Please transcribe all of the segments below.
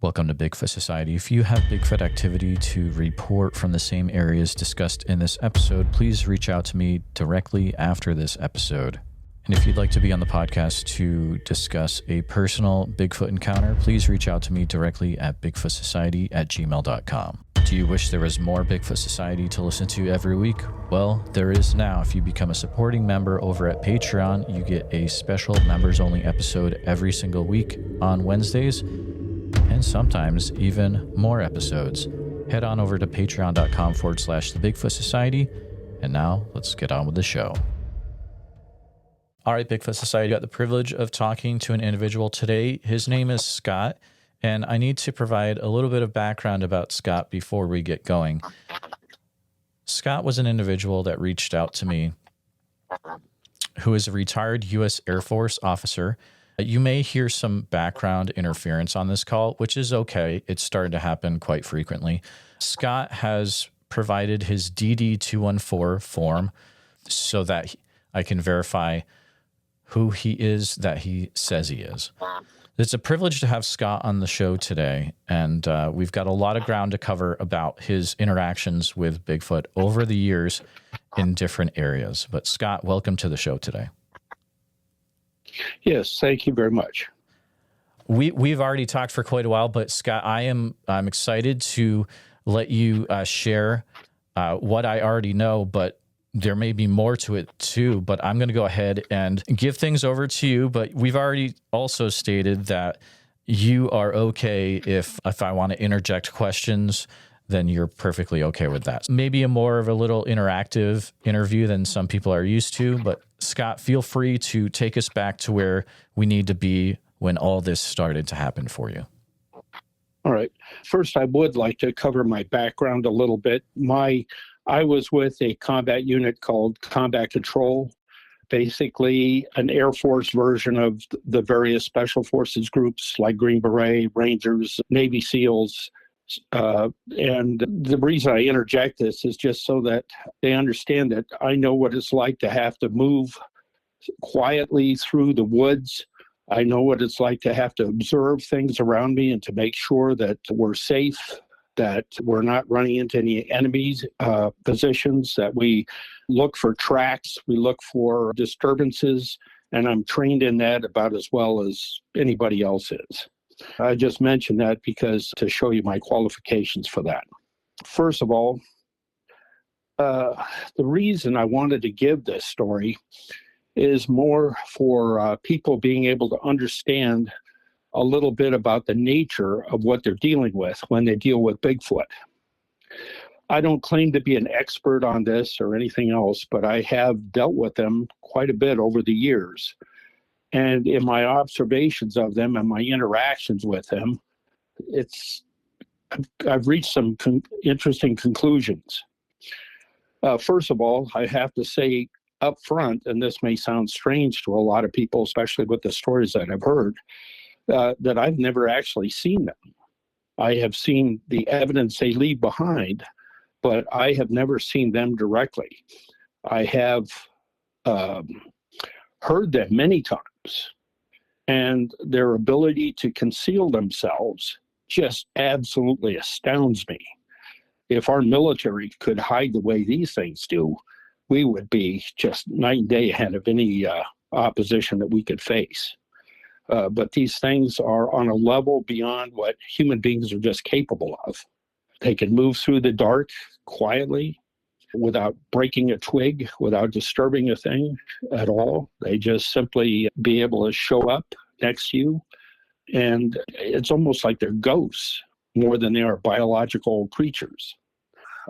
Welcome to Bigfoot Society. If you have Bigfoot activity to report from the same areas discussed in this episode, please reach out to me directly after this episode. And if you'd like to be on the podcast to discuss a personal Bigfoot encounter, please reach out to me directly at bigfootsociety@gmail.com. Do you wish there was more Bigfoot Society to listen to every week? Well, there is now. If you become a supporting member over at Patreon, you get a special members-only episode every single week on Wednesdays, and sometimes even more episodes. Head on over to patreon.com/The Bigfoot Society. And now let's get on with the show. All right, Bigfoot Society, got the privilege of talking to an individual today. His name is Scott, and I need to provide a little bit of background about Scott before we get going. Scott was an individual that reached out to me who is a retired U.S. Air Force officer. You may hear some background interference on this call, which is okay. It's starting to happen quite frequently. Scott has provided his DD-214 form so that I can verify who he is that he says he is. It's a privilege to have Scott on the show today, and we've got a lot of ground to cover about his interactions with Bigfoot over the years in different areas. But Scott, welcome to the show today. Yes, thank you very much. We've already talked for quite a while, but Scott, I'm excited to let you share what I already know, but there may be more to it too. But I'm going to go ahead and give things over to you. But we've already also stated that you are okay if I want to interject questions, then you're perfectly okay with that. Maybe a more of a little interactive interview than some people are used to, but Scott, feel free to take us back to where we need to be when all this started to happen for you. All right. First, I would like to cover my background a little bit. I was with a combat unit called Combat Control, basically an Air Force version of the various special forces groups like Green Beret, Rangers, Navy SEALs. And the reason I interject this is just so that they understand that I know what it's like to have to move quietly through the woods. I know what it's like to have to observe things around me and to make sure that we're safe, that we're not running into any enemies' positions, that we look for tracks, we look for disturbances, and I'm trained in that about as well as anybody else is. I just mentioned that because to show you my qualifications for that. First of all, the reason I wanted to give this story is more for people being able to understand a little bit about the nature of what they're dealing with when they deal with Bigfoot. I don't claim to be an expert on this or anything else, but I have dealt with them quite a bit over the years. And in my observations of them and my interactions with them, I've reached some interesting conclusions. First of all, I have to say up front, and this may sound strange to a lot of people, especially with the stories that I've heard, that I've never actually seen them. I have seen the evidence they leave behind, but I have never seen them directly. I have heard them many times, and their ability to conceal themselves just absolutely astounds me. If our military could hide the way these things do, we would be just night and day ahead of any opposition that we could face. But these things are on a level beyond what human beings are just capable of. They can move through the dark quietly, without breaking a twig, without disturbing a thing at all. They just simply be able to show up next to you. And it's almost like they're ghosts more than they are biological creatures.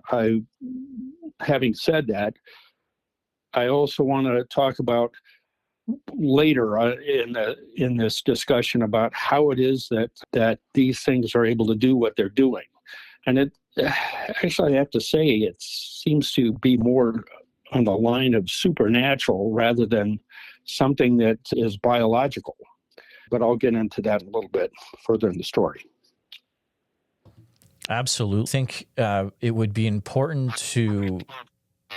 Having said that, I also want to talk about later in this discussion about how it is that these things are able to do what they're doing. And actually, I have to say, it seems to be more on the line of supernatural rather than something that is biological. But I'll get into that a little bit further in the story. Absolutely. I think it would be important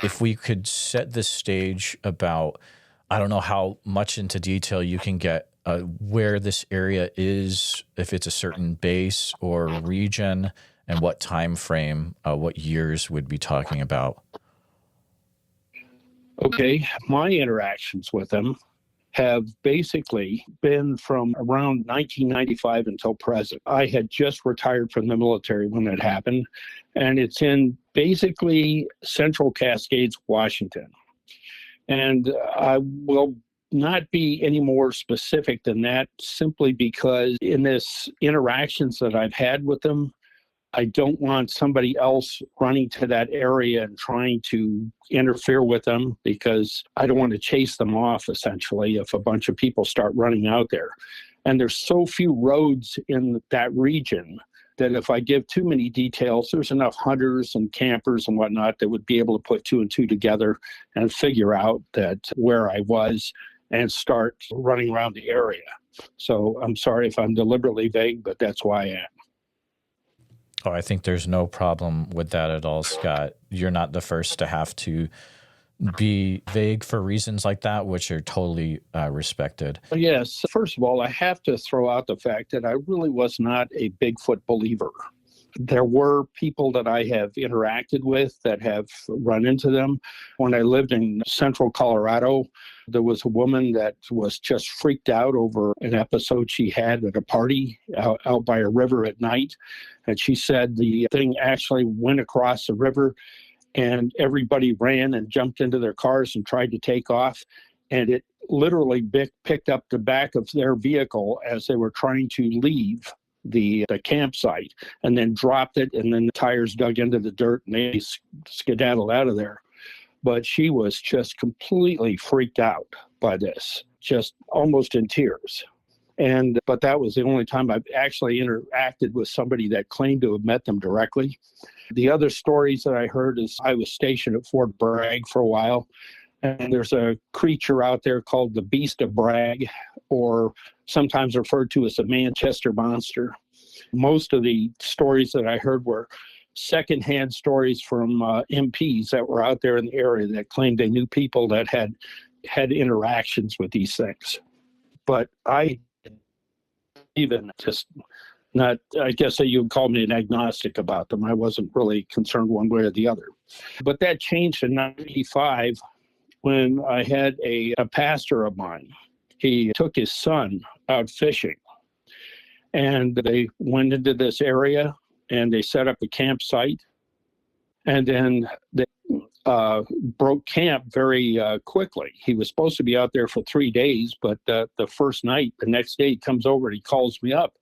if we could set the stage about, I don't know how much into detail you can get where this area is, if it's a certain base or region, and what time frame, what years would be talking about? Okay, my interactions with them have basically been from around 1995 until present. I had just retired from the military when that happened, and it's in basically central Cascades, Washington. And I will not be any more specific than that, simply because in this interactions that I've had with them, I don't want somebody else running to that area and trying to interfere with them, because I don't want to chase them off, essentially, if a bunch of people start running out there. And there's so few roads in that region that if I give too many details, there's enough hunters and campers and whatnot that would be able to put two and two together and figure out that where I was and start running around the area. So I'm sorry if I'm deliberately vague, but that's why I am. Oh, I think there's no problem with that at all, Scott. You're not the first to have to be vague for reasons like that, which are totally respected. Yes. First of all, I have to throw out the fact that I really was not a Bigfoot believer. There were people that I have interacted with that have run into them. When I lived in central Colorado, there was a woman that was just freaked out over an episode she had at a party out by a river at night. And she said the thing actually went across the river and everybody ran and jumped into their cars and tried to take off. And it literally picked up the back of their vehicle as they were trying to leave the campsite, and then dropped it, and then the tires dug into the dirt and they skedaddled out of there. But she was just completely freaked out by this, just almost in tears. But that was the only time I've actually interacted with somebody that claimed to have met them directly. The other stories that I heard is I was stationed at Fort Bragg for a while, and there's a creature out there called the Beast of Bragg, or sometimes referred to as the Manchester Monster. Most of the stories that I heard were secondhand stories from MPs that were out there in the area that claimed they knew people that had interactions with these things. But I even just not, I guess that you would call me an agnostic about them. I wasn't really concerned one way or the other. But that changed in 95 when I had a pastor of mine. He took his son out fishing, and they went into this area and they set up a campsite, and then they broke camp very quickly. He was supposed to be out there for 3 days, but the first night, the next day, he comes over and he calls me up,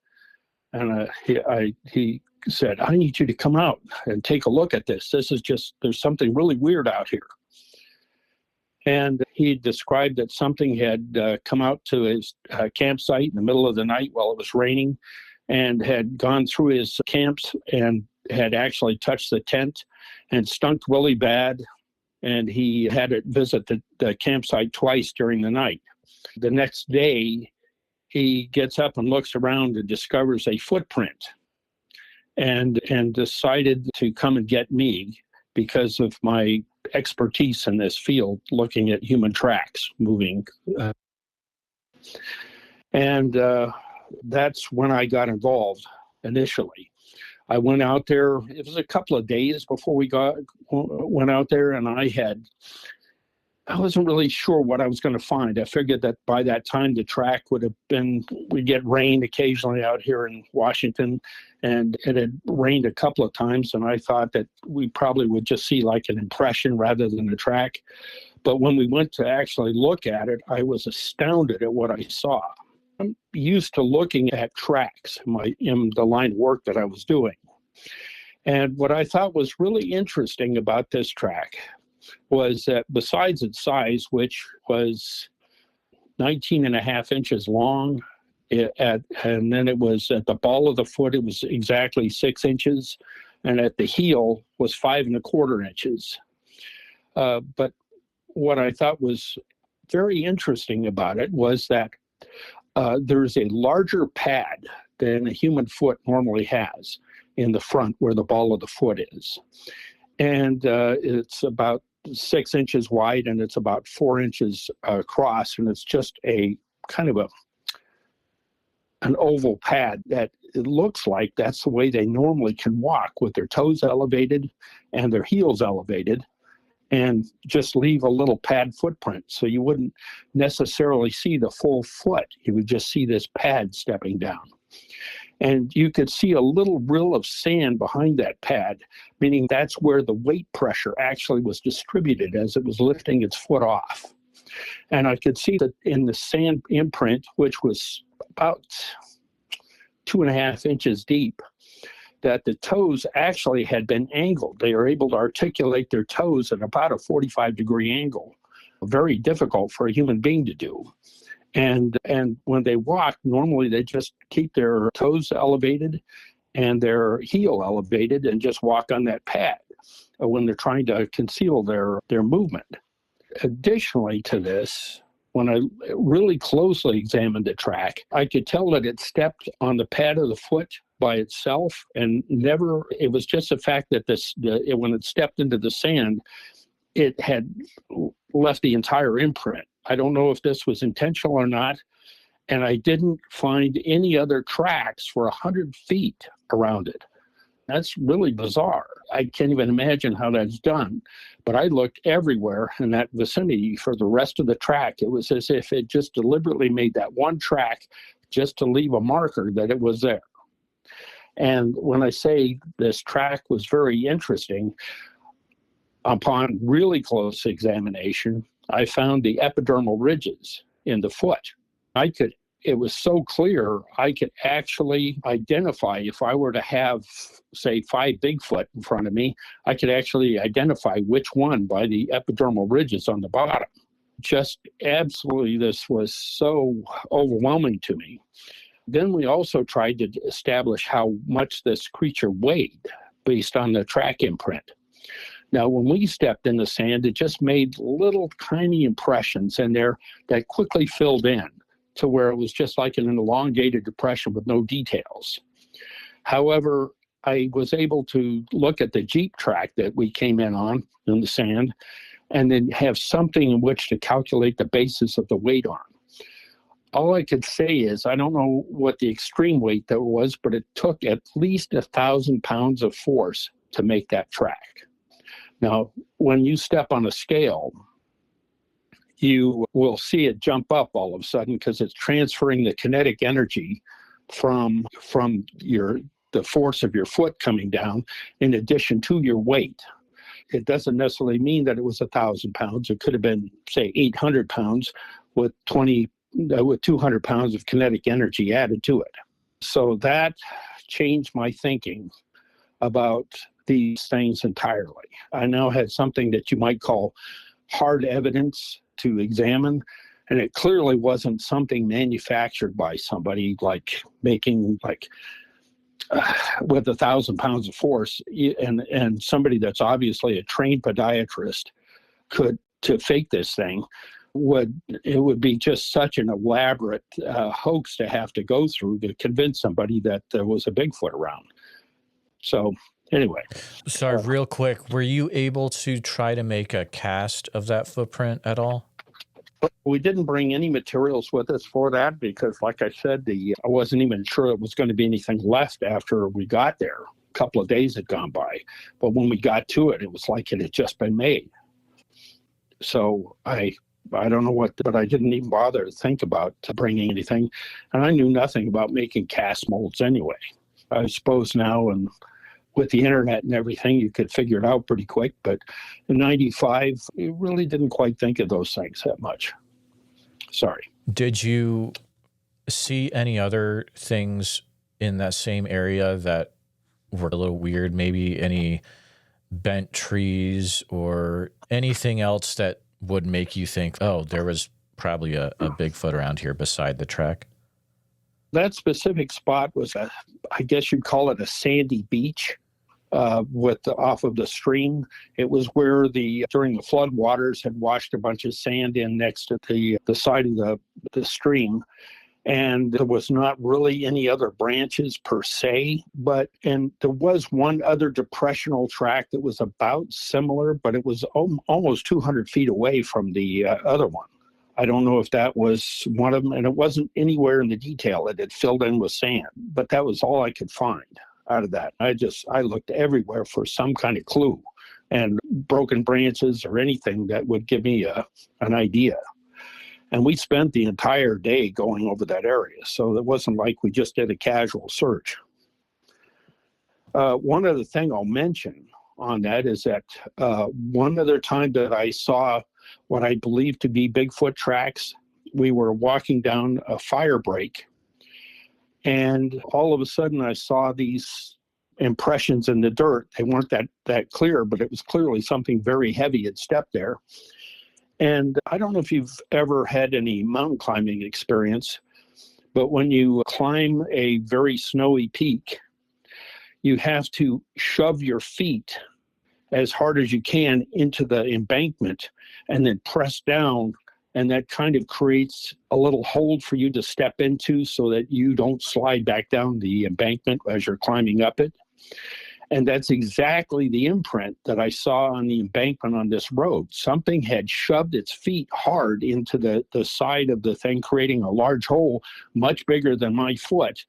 and he said, "I need you to come out and take a look at this. This is just, there's something really weird out here." And he described that something had come out to his campsite in the middle of the night while it was raining, and had gone through his camps and had actually touched the tent and stunk really bad. And he had to visit the campsite twice during the night. The next day, he gets up and looks around and discovers a footprint, and decided to come and get me because of my expertise in this field, looking at human tracks moving. That's when I got involved initially. I went out there. It was a couple of days before we went out there, and I wasn't really sure what I was going to find. I figured that by that time the track we'd get rain occasionally out here in Washington, and it had rained a couple of times, and I thought that we probably would just see like an impression rather than a track. But when we went to actually look at it, I was astounded at what I saw. I'm used to looking at tracks in the line of work that I was doing. And what I thought was really interesting about this track was that besides its size, which was 19 and a half inches long, and then it was at the ball of the foot, it was exactly 6 inches, and at the heel was 5¼ inches. But what I thought was very interesting about it was that there's a larger pad than a human foot normally has in the front where the ball of the foot is. And it's about 6 inches wide, and it's about 4 inches across, and it's just a kind of an oval pad that it looks like that's the way they normally can walk, with their toes elevated and their heels elevated, and just leave a little pad footprint. So you wouldn't necessarily see the full foot. You would just see this pad stepping down. And you could see a little rill of sand behind that pad, meaning that's where the weight pressure actually was distributed as it was lifting its foot off. And I could see that in the sand imprint, which was about 2.5 inches deep, that the toes actually had been angled. They were able to articulate their toes at about a 45-degree angle. Very difficult for a human being to do. And when they walk, normally they just keep their toes elevated and their heel elevated and just walk on that pad when they're trying to conceal their movement. Additionally to this, when I really closely examined the track, I could tell that it stepped on the pad of the foot by itself, and never, it was just the fact that when it stepped into the sand, it had left the entire imprint. I don't know if this was intentional or not, and I didn't find any other tracks for 100 feet around it. That's really bizarre. I can't even imagine how that's done. But I looked everywhere in that vicinity for the rest of the track. It was as if it just deliberately made that one track just to leave a marker that it was there. And when I say this track was very interesting, upon really close examination, I found the epidermal ridges in the foot. It was so clear, I could actually identify, if I were to have, say, 5 Bigfoot in front of me, I could actually identify which one by the epidermal ridges on the bottom. Just absolutely, this was so overwhelming to me. Then we also tried to establish how much this creature weighed based on the track imprint. Now, when we stepped in the sand, it just made little tiny impressions in there that quickly filled in to where it was just like an elongated depression with no details. However, I was able to look at the Jeep track that we came in on in the sand and then have something in which to calculate the basis of the weight on. All I could say is, I don't know what the extreme weight that was, but it took at least 1,000 pounds of force to make that track. Now, when you step on a scale, you will see it jump up all of a sudden because it's transferring the kinetic energy from the force of your foot coming down in addition to your weight. It doesn't necessarily mean that it was 1,000 pounds. It could have been, say, 800 pounds with 200 pounds of kinetic energy added to it. So that changed my thinking about these things entirely. I now had something that you might call hard evidence to examine, and it clearly wasn't something manufactured by somebody with 1,000 pounds of force, and somebody that's obviously a trained podiatrist to fake this thing. It would be just such an elaborate hoax to have to go through to convince somebody that there was a Bigfoot around. So anyway. Sorry, real quick, were you able to try to make a cast of that footprint at all? We didn't bring any materials with us for that because, like I said, I wasn't even sure it was going to be anything left after we got there. A couple of days had gone by. But when we got to it, it was like it had just been made. So I don't know but I didn't even bother to think about bringing anything. And I knew nothing about making cast molds anyway. I suppose now, and with the internet and everything, you could figure it out pretty quick. But in 95, you really didn't quite think of those things that much. Sorry. Did you see any other things in that same area that were a little weird? Maybe any bent trees or anything else that would make you think, oh, there was probably a Bigfoot around here beside the track? That specific spot was I guess you'd call it a sandy beach off of the stream. It was where during the flood waters had washed a bunch of sand in next to the side of the stream. And there was not really any other branches per se, and there was one other depressional track that was about similar, but it was almost 200 feet away from the other one. I don't know if that was one of them, and it wasn't anywhere in the detail. It had filled in with sand, but that was all I could find out of that. I looked everywhere for some kind of clue and broken branches or anything that would give me an idea. And we spent the entire day going over that area, so it wasn't like we just did a casual search. One other thing I'll mention on that is that one other time that I saw what I believe to be Bigfoot tracks, we were walking down a fire break, and all of a sudden I saw these impressions in the dirt. They weren't that clear, but it was clearly something very heavy had stepped there. And I don't know if you've ever had any mountain climbing experience, but when you climb a very snowy peak, you have to shove your feet as hard as you can into the embankment and then press down, and that kind of creates a little hold for you to step into so that you don't slide back down the embankment as you're climbing up it. And that's exactly the imprint that I saw on the embankment on this road. Something had shoved its feet hard into the side of the thing, creating a large hole much bigger than my foot,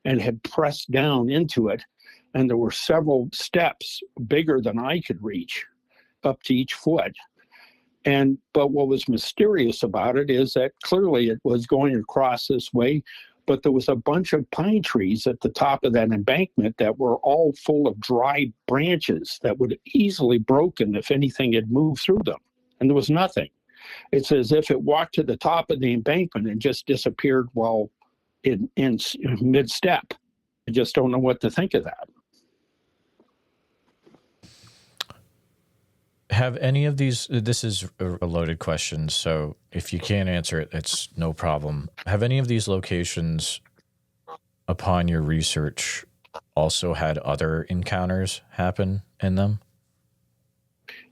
and had pressed down into it. And there were several steps bigger than I could reach up to each foot. But what was mysterious about it is that clearly it was going across this way, but there was a bunch of pine trees at the top of that embankment that were all full of dry branches that would have easily broken if anything had moved through them. And there was nothing. It's as if it walked to the top of the embankment and just disappeared while in mid-step. I just don't know what to think of that. Have any of these, this is a loaded question, so if you can't answer it, it's no problem. Have any of these locations, upon your research, also had other encounters happen in them?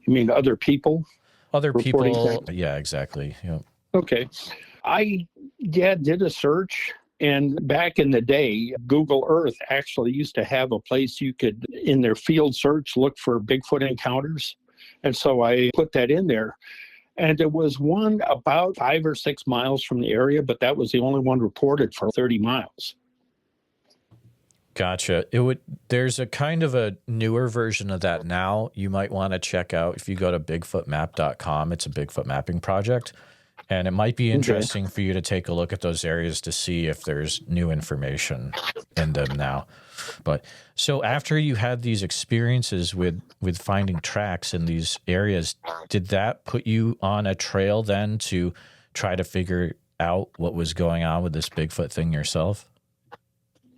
You mean other people? Other people, yeah, exactly. Yeah. Okay. I did a search, and back in the day, Google Earth actually used to have a place you could, in their field search, look for Bigfoot encounters. And so I put that in there. And there was one about 5 or 6 miles from the area, but that was the only one reported for 30 miles. Gotcha. There's a kind of a newer version of that now you might want to check out if you go to bigfootmap.com. It's a Bigfoot mapping project. And it might be interesting for you to take a look at those areas to see if there's new information in them now. But so after you had these experiences with finding tracks in these areas, did that put you on a trail then to try to figure out what was going on with this Bigfoot thing yourself?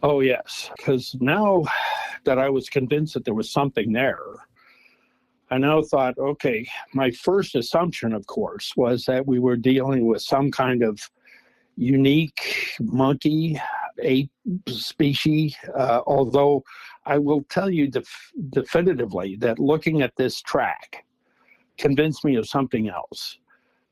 Oh, yes. Because now that I was convinced that there was something there, I now thought, okay, my first assumption, of course, was that we were dealing with some kind of unique monkey, ape species, although I will tell you definitively that looking at this track convinced me of something else.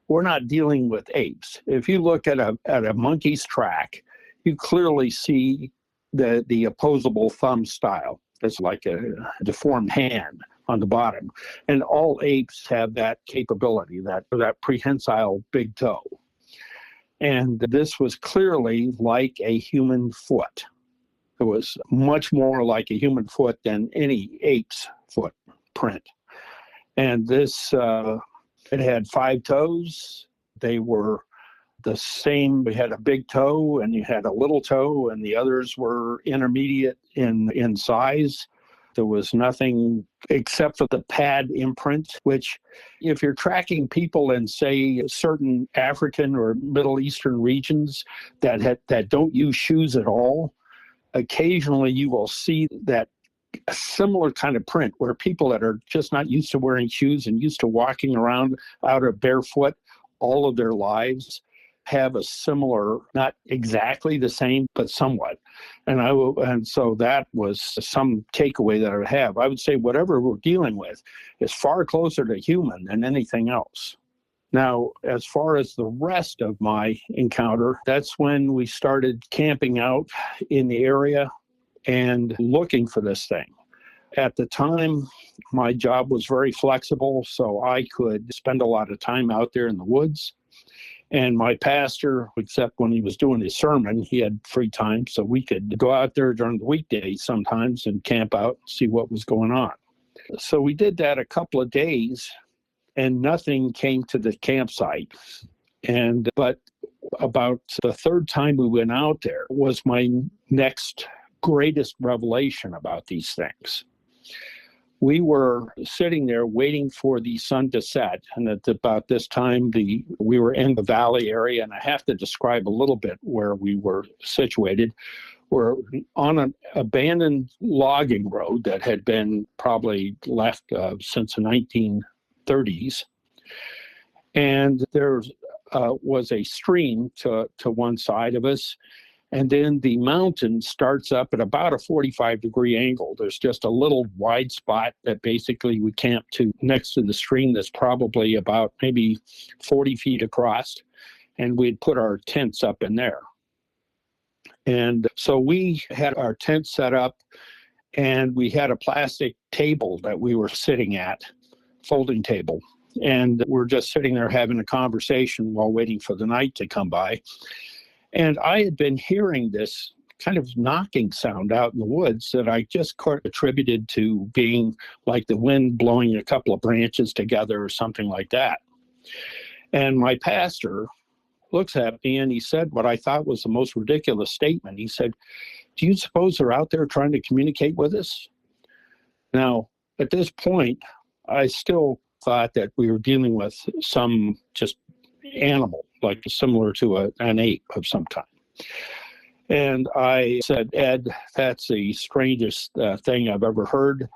We're not dealing with apes. If you look at a monkey's track, you clearly see the opposable thumb style. It's like a deformed hand on the bottom. And all apes have that capability, that prehensile big toe. And this was clearly like a human foot. It was much more like a human foot than any ape's footprint. And this, it had 5 toes. They were the same. We had a big toe and you had a little toe, and the others were intermediate in size. There was nothing except for the pad imprint, which if you're tracking people in, say, certain African or Middle Eastern regions that don't use shoes at all, occasionally you will see that a similar kind of print where people that are just not used to wearing shoes and used to walking around out of barefoot all of their lives have a similar, not exactly the same, but somewhat. And so that was some takeaway that I would have. I would say whatever we're dealing with is far closer to human than anything else. Now, as far as the rest of my encounter, that's when we started camping out in the area and looking for this thing. At the time, my job was very flexible, so I could spend a lot of time out there in the woods. And my pastor, except when he was doing his sermon, he had free time, so we could go out there during the weekdays sometimes and camp out and see what was going on. So we did that a couple of days, and nothing came to the campsite. But about the third time we went out there was my next greatest revelation about these things. We were sitting there waiting for the sun to set, and at about this time, we were in the valley area, and I have to describe a little bit where we were situated. We're on an abandoned logging road that had been probably left since the 1930s, and there was a stream to one side of us. And then the mountain starts up at about a 45-degree angle. There's just a little wide spot that basically we camped to next to the stream that's probably about maybe 40 feet across. And we'd put our tents up in there. And so we had our tent set up, and we had a plastic table that we were sitting at, folding table. And we're just sitting there having a conversation while waiting for the night to come by. And I had been hearing this kind of knocking sound out in the woods that I just attributed to being like the wind blowing a couple of branches together or something like that. And my pastor looks at me and he said what I thought was the most ridiculous statement. He said, "Do you suppose they're out there trying to communicate with us?" Now, at this point, I still thought that we were dealing with some just animal, like similar to an ape of some kind. And I said, "Ed, that's the strangest thing I've ever heard.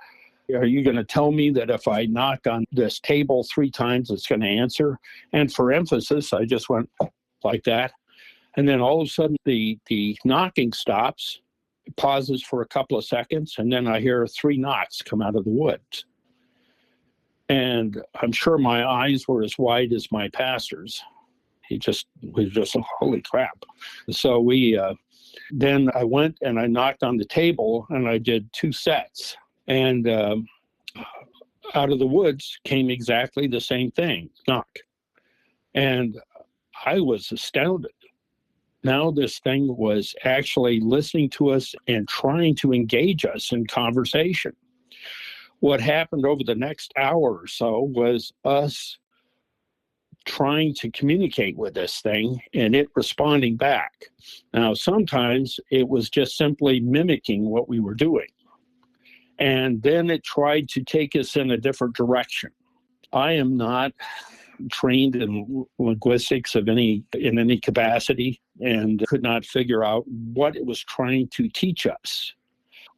Are you going to tell me that if I knock on this table 3 times, it's going to answer?" And for emphasis, I just went like that. And then all of a sudden, the knocking stops, it pauses for a couple of seconds, and then I hear 3 knocks come out of the woods. And I'm sure my eyes were as wide as my pastor's. He was just, holy crap. So then I went and I knocked on the table and I did 2 sets. And out of the woods came exactly the same thing, knock. And I was astounded. Now this thing was actually listening to us and trying to engage us in conversation. What happened over the next hour or so was us trying to communicate with this thing and it responding back. Now, sometimes it was just simply mimicking what we were doing. And then it tried to take us in a different direction. I am not trained in linguistics in any capacity and could not figure out what it was trying to teach us.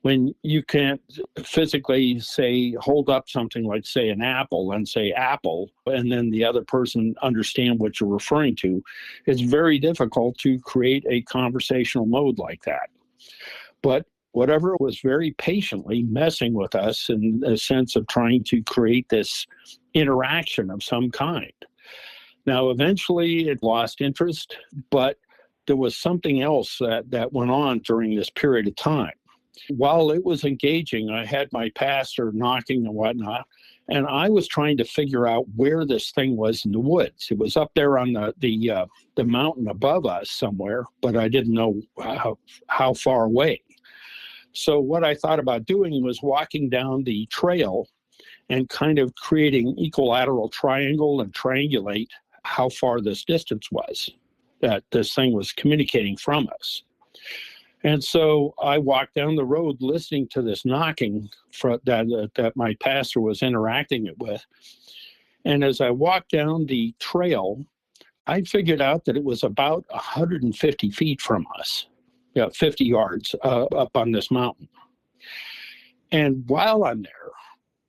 When you can't physically say, hold up something like, say, an apple and say apple, and then the other person understand what you're referring to, it's very difficult to create a conversational mode like that. But whatever was very patiently messing with us in a sense of trying to create this interaction of some kind. Now, eventually it lost interest, but there was something else that went on during this period of time. While it was engaging, I had my pastor knocking and whatnot, and I was trying to figure out where this thing was in the woods. It was up there on the mountain above us somewhere, but I didn't know how far away. So what I thought about doing was walking down the trail and kind of creating equilateral triangle and triangulate how far this distance was that this thing was communicating from us. And so I walked down the road listening to this knocking that my pastor was interacting it with. And as I walked down the trail, I figured out that it was about 150 feet from us, 50 yards up on this mountain. And while I'm there,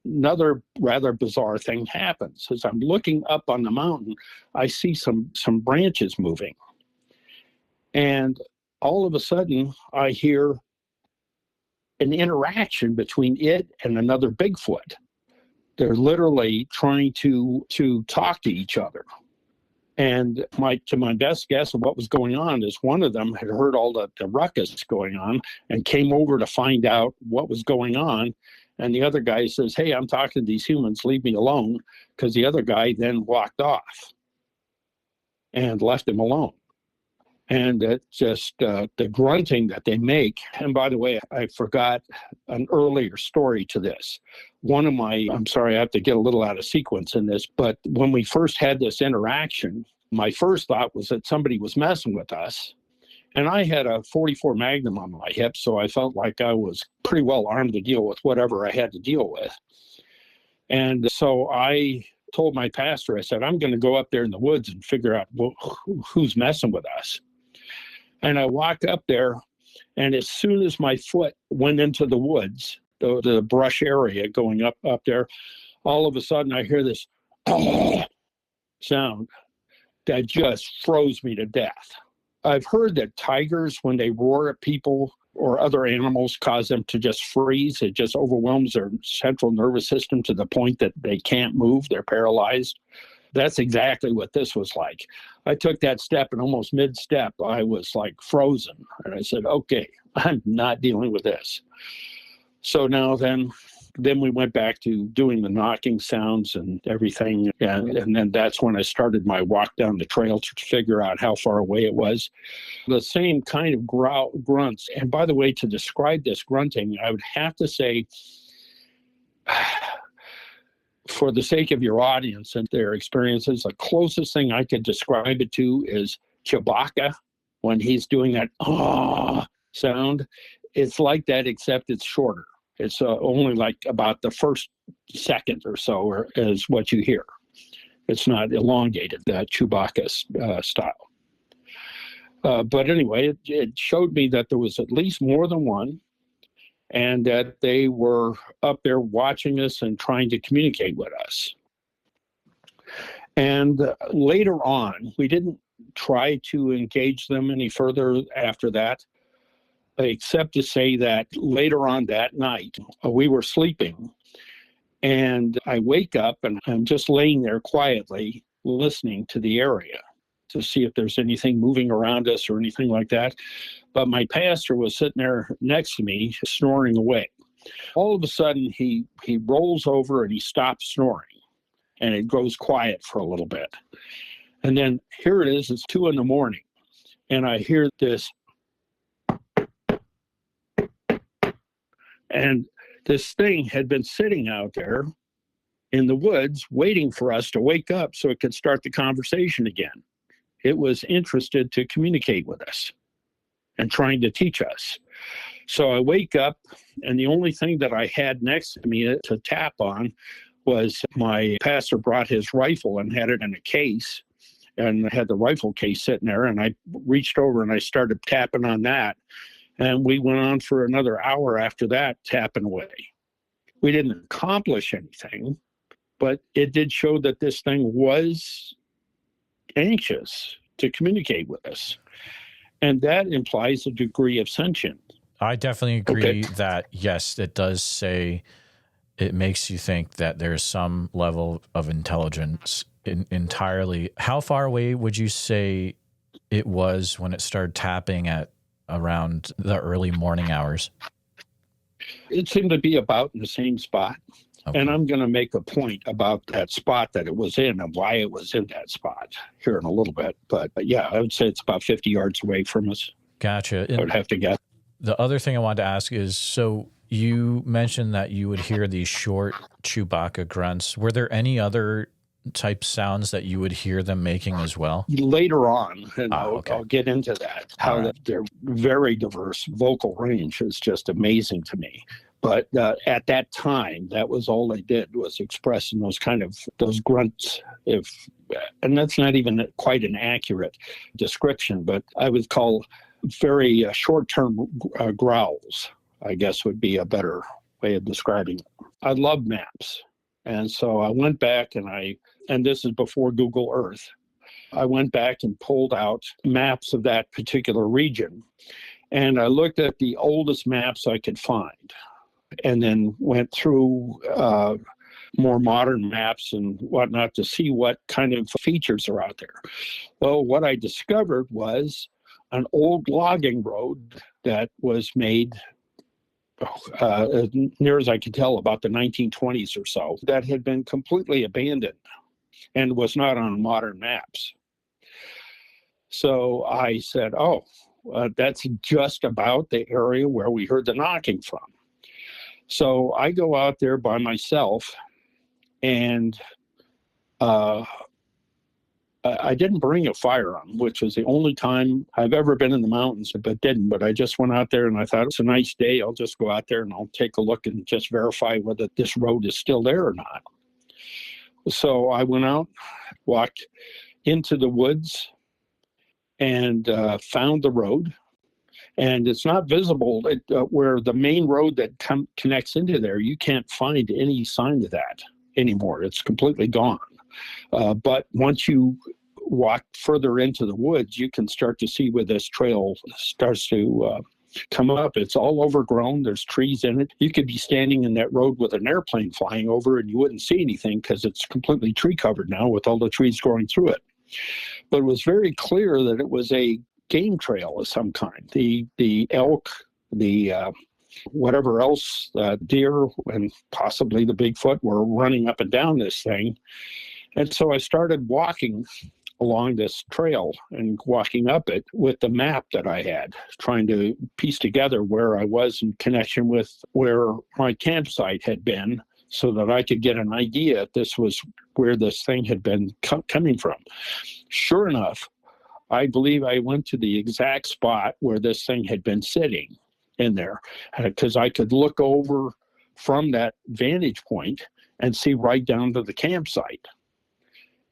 another rather bizarre thing happens. As I'm looking up on the mountain, I see some branches moving. And all of a sudden, I hear an interaction between it and another Bigfoot. They're literally trying to talk to each other. And to my best guess of what was going on is one of them had heard all the ruckus going on and came over to find out what was going on. And the other guy says, "Hey, I'm talking to these humans, leave me alone," because the other guy then walked off. and left him alone. And it's just the grunting that they make. And by the way, I forgot an earlier story to this. I'm sorry, I have to get a little out of sequence in this, but when we first had this interaction, my first thought was that somebody was messing with us. And I had a .44 Magnum on my hip, so I felt like I was pretty well armed to deal with whatever I had to deal with. And so I told my pastor, I said, I'm going to go up there in the woods and figure out who's messing with us. And I walk up there, and as soon as my foot went into the woods, the brush area going up there, all of a sudden I hear this sound that just froze me to death. I've heard that tigers, when they roar at people or other animals, cause them to just freeze. It just overwhelms their central nervous system to the point that they can't move. They're paralyzed. That's exactly what this was like. I took that step, and almost mid-step, I was like frozen. And I said, okay, I'm not dealing with this. So now then we went back to doing the knocking sounds and everything. And then that's when I started my walk down the trail to figure out how far away it was. The same kind of grunts. And by the way, to describe this grunting, I would have to say, for the sake of your audience and their experiences, the closest thing I could describe it to is Chewbacca when he's doing that sound. It's like that, except it's shorter. It's only like about the first second or so is what you hear. It's not elongated, that Chewbacca style. But anyway, it showed me that there was at least more than one, and that they were up there watching us and trying to communicate with us. And later on, we didn't try to engage them any further after that, except to say that later on that night, we were sleeping, and I wake up and I'm just laying there quietly listening to the area to see if there's anything moving around us or anything like that. But my pastor was sitting there next to me, snoring away. All of a sudden, he rolls over and he stops snoring, and it goes quiet for a little bit. And then here it is, it's 2 a.m, and I hear this. And this thing had been sitting out there in the woods waiting for us to wake up so it could start the conversation again. It was interested to communicate with us and trying to teach us. So I wake up, and the only thing that I had next to me to tap on was my pastor brought his rifle and had it in a case, and I had the rifle case sitting there, and I reached over and I started tapping on that. And we went on for another hour after that, tapping away. We didn't accomplish anything, but it did show that this thing was anxious to communicate with us. And that implies a degree of sentience. I definitely agree that, yes, it does say, it makes you think that there's some level of intelligence entirely. How far away would you say it was when it started tapping at around the early morning hours? It seemed to be about in the same spot. Okay. And I'm going to make a point about that spot that it was in and why it was in that spot here in a little bit. But yeah, I would say it's about 50 yards away from us. Gotcha. I would have to guess. The other thing I wanted to ask is, so you mentioned that you would hear these short Chewbacca grunts. Were there any other type sounds that you would hear them making as well? Later on, and I'll get into that, how their very diverse vocal range is just amazing to me. But at that time, that was all they did, was express in those grunts. And that's not even quite an accurate description, but I would call very short-term growls, I guess would be a better way of describing it. I love maps. And so I went back and this is before Google Earth. I went back and pulled out maps of that particular region. And I looked at the oldest maps I could find, and then went through more modern maps and whatnot to see what kind of features are out there. Well, what I discovered was an old logging road that was made, as near as I could tell, about the 1920s or so, that had been completely abandoned and was not on modern maps. So I said, oh, that's just about the area where we heard the knocking from. So I go out there by myself, and I didn't bring a firearm, which was the only time I've ever been in the mountains, but didn't. But I just went out there and I thought, it's a nice day. I'll just go out there and I'll take a look and just verify whether this road is still there or not. So I went out, walked into the woods, and found the road. And it's not visible where the main road that connects into there. You can't find any sign of that anymore. It's completely gone. But once you walk further into the woods, you can start to see where this trail starts to come up. It's all overgrown. There's trees in it. You could be standing in that road with an airplane flying over and you wouldn't see anything because it's completely tree covered now with all the trees growing through it. But it was very clear that it was a game trail of some kind. The elk, the whatever else, deer, and possibly the Bigfoot were running up and down this thing. And so I started walking along this trail and walking up it with the map that I had, trying to piece together where I was in connection with where my campsite had been so that I could get an idea if this was where this thing had been coming from. Sure enough, I believe I went to the exact spot where this thing had been sitting in there, because I could look over from that vantage point and see right down to the campsite.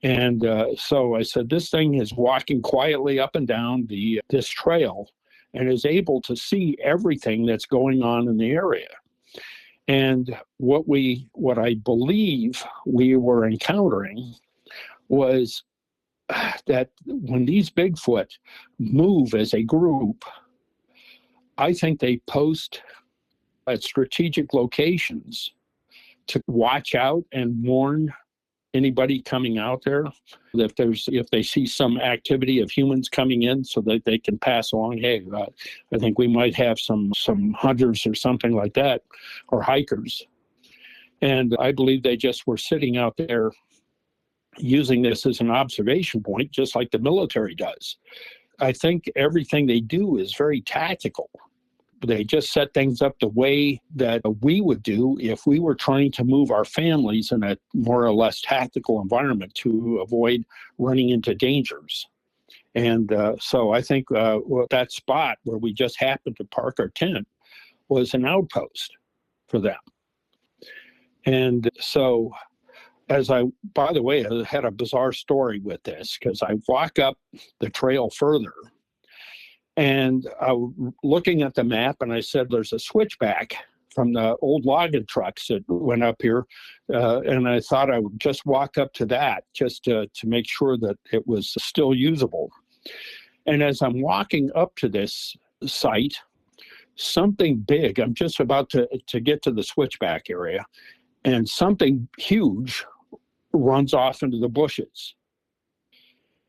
And so I said, this thing is walking quietly up and down this trail and is able to see everything that's going on in the area. And what I believe we were encountering was that when these Bigfoot move as a group, I think they post at strategic locations to watch out and warn anybody coming out there if they see some activity of humans coming in, so that they can pass along, hey, I think we might have some hunters or something like that, or hikers. And I believe they just were sitting out there using this as an observation point, just like the military does. I think everything they do is very tactical. They just set things up the way that we would do if we were trying to move our families in a more or less tactical environment to avoid running into dangers. And so I think that spot where we just happened to park our tent was an outpost for them. And so by the way, I had a bizarre story with this, because I walk up the trail further, and I was looking at the map, and I said, there's a switchback from the old logging trucks that went up here. And I thought I would just walk up to that just to make sure that it was still usable. And as I'm walking up to this site, something big, I'm just about to get to the switchback area, and something huge runs off into the bushes.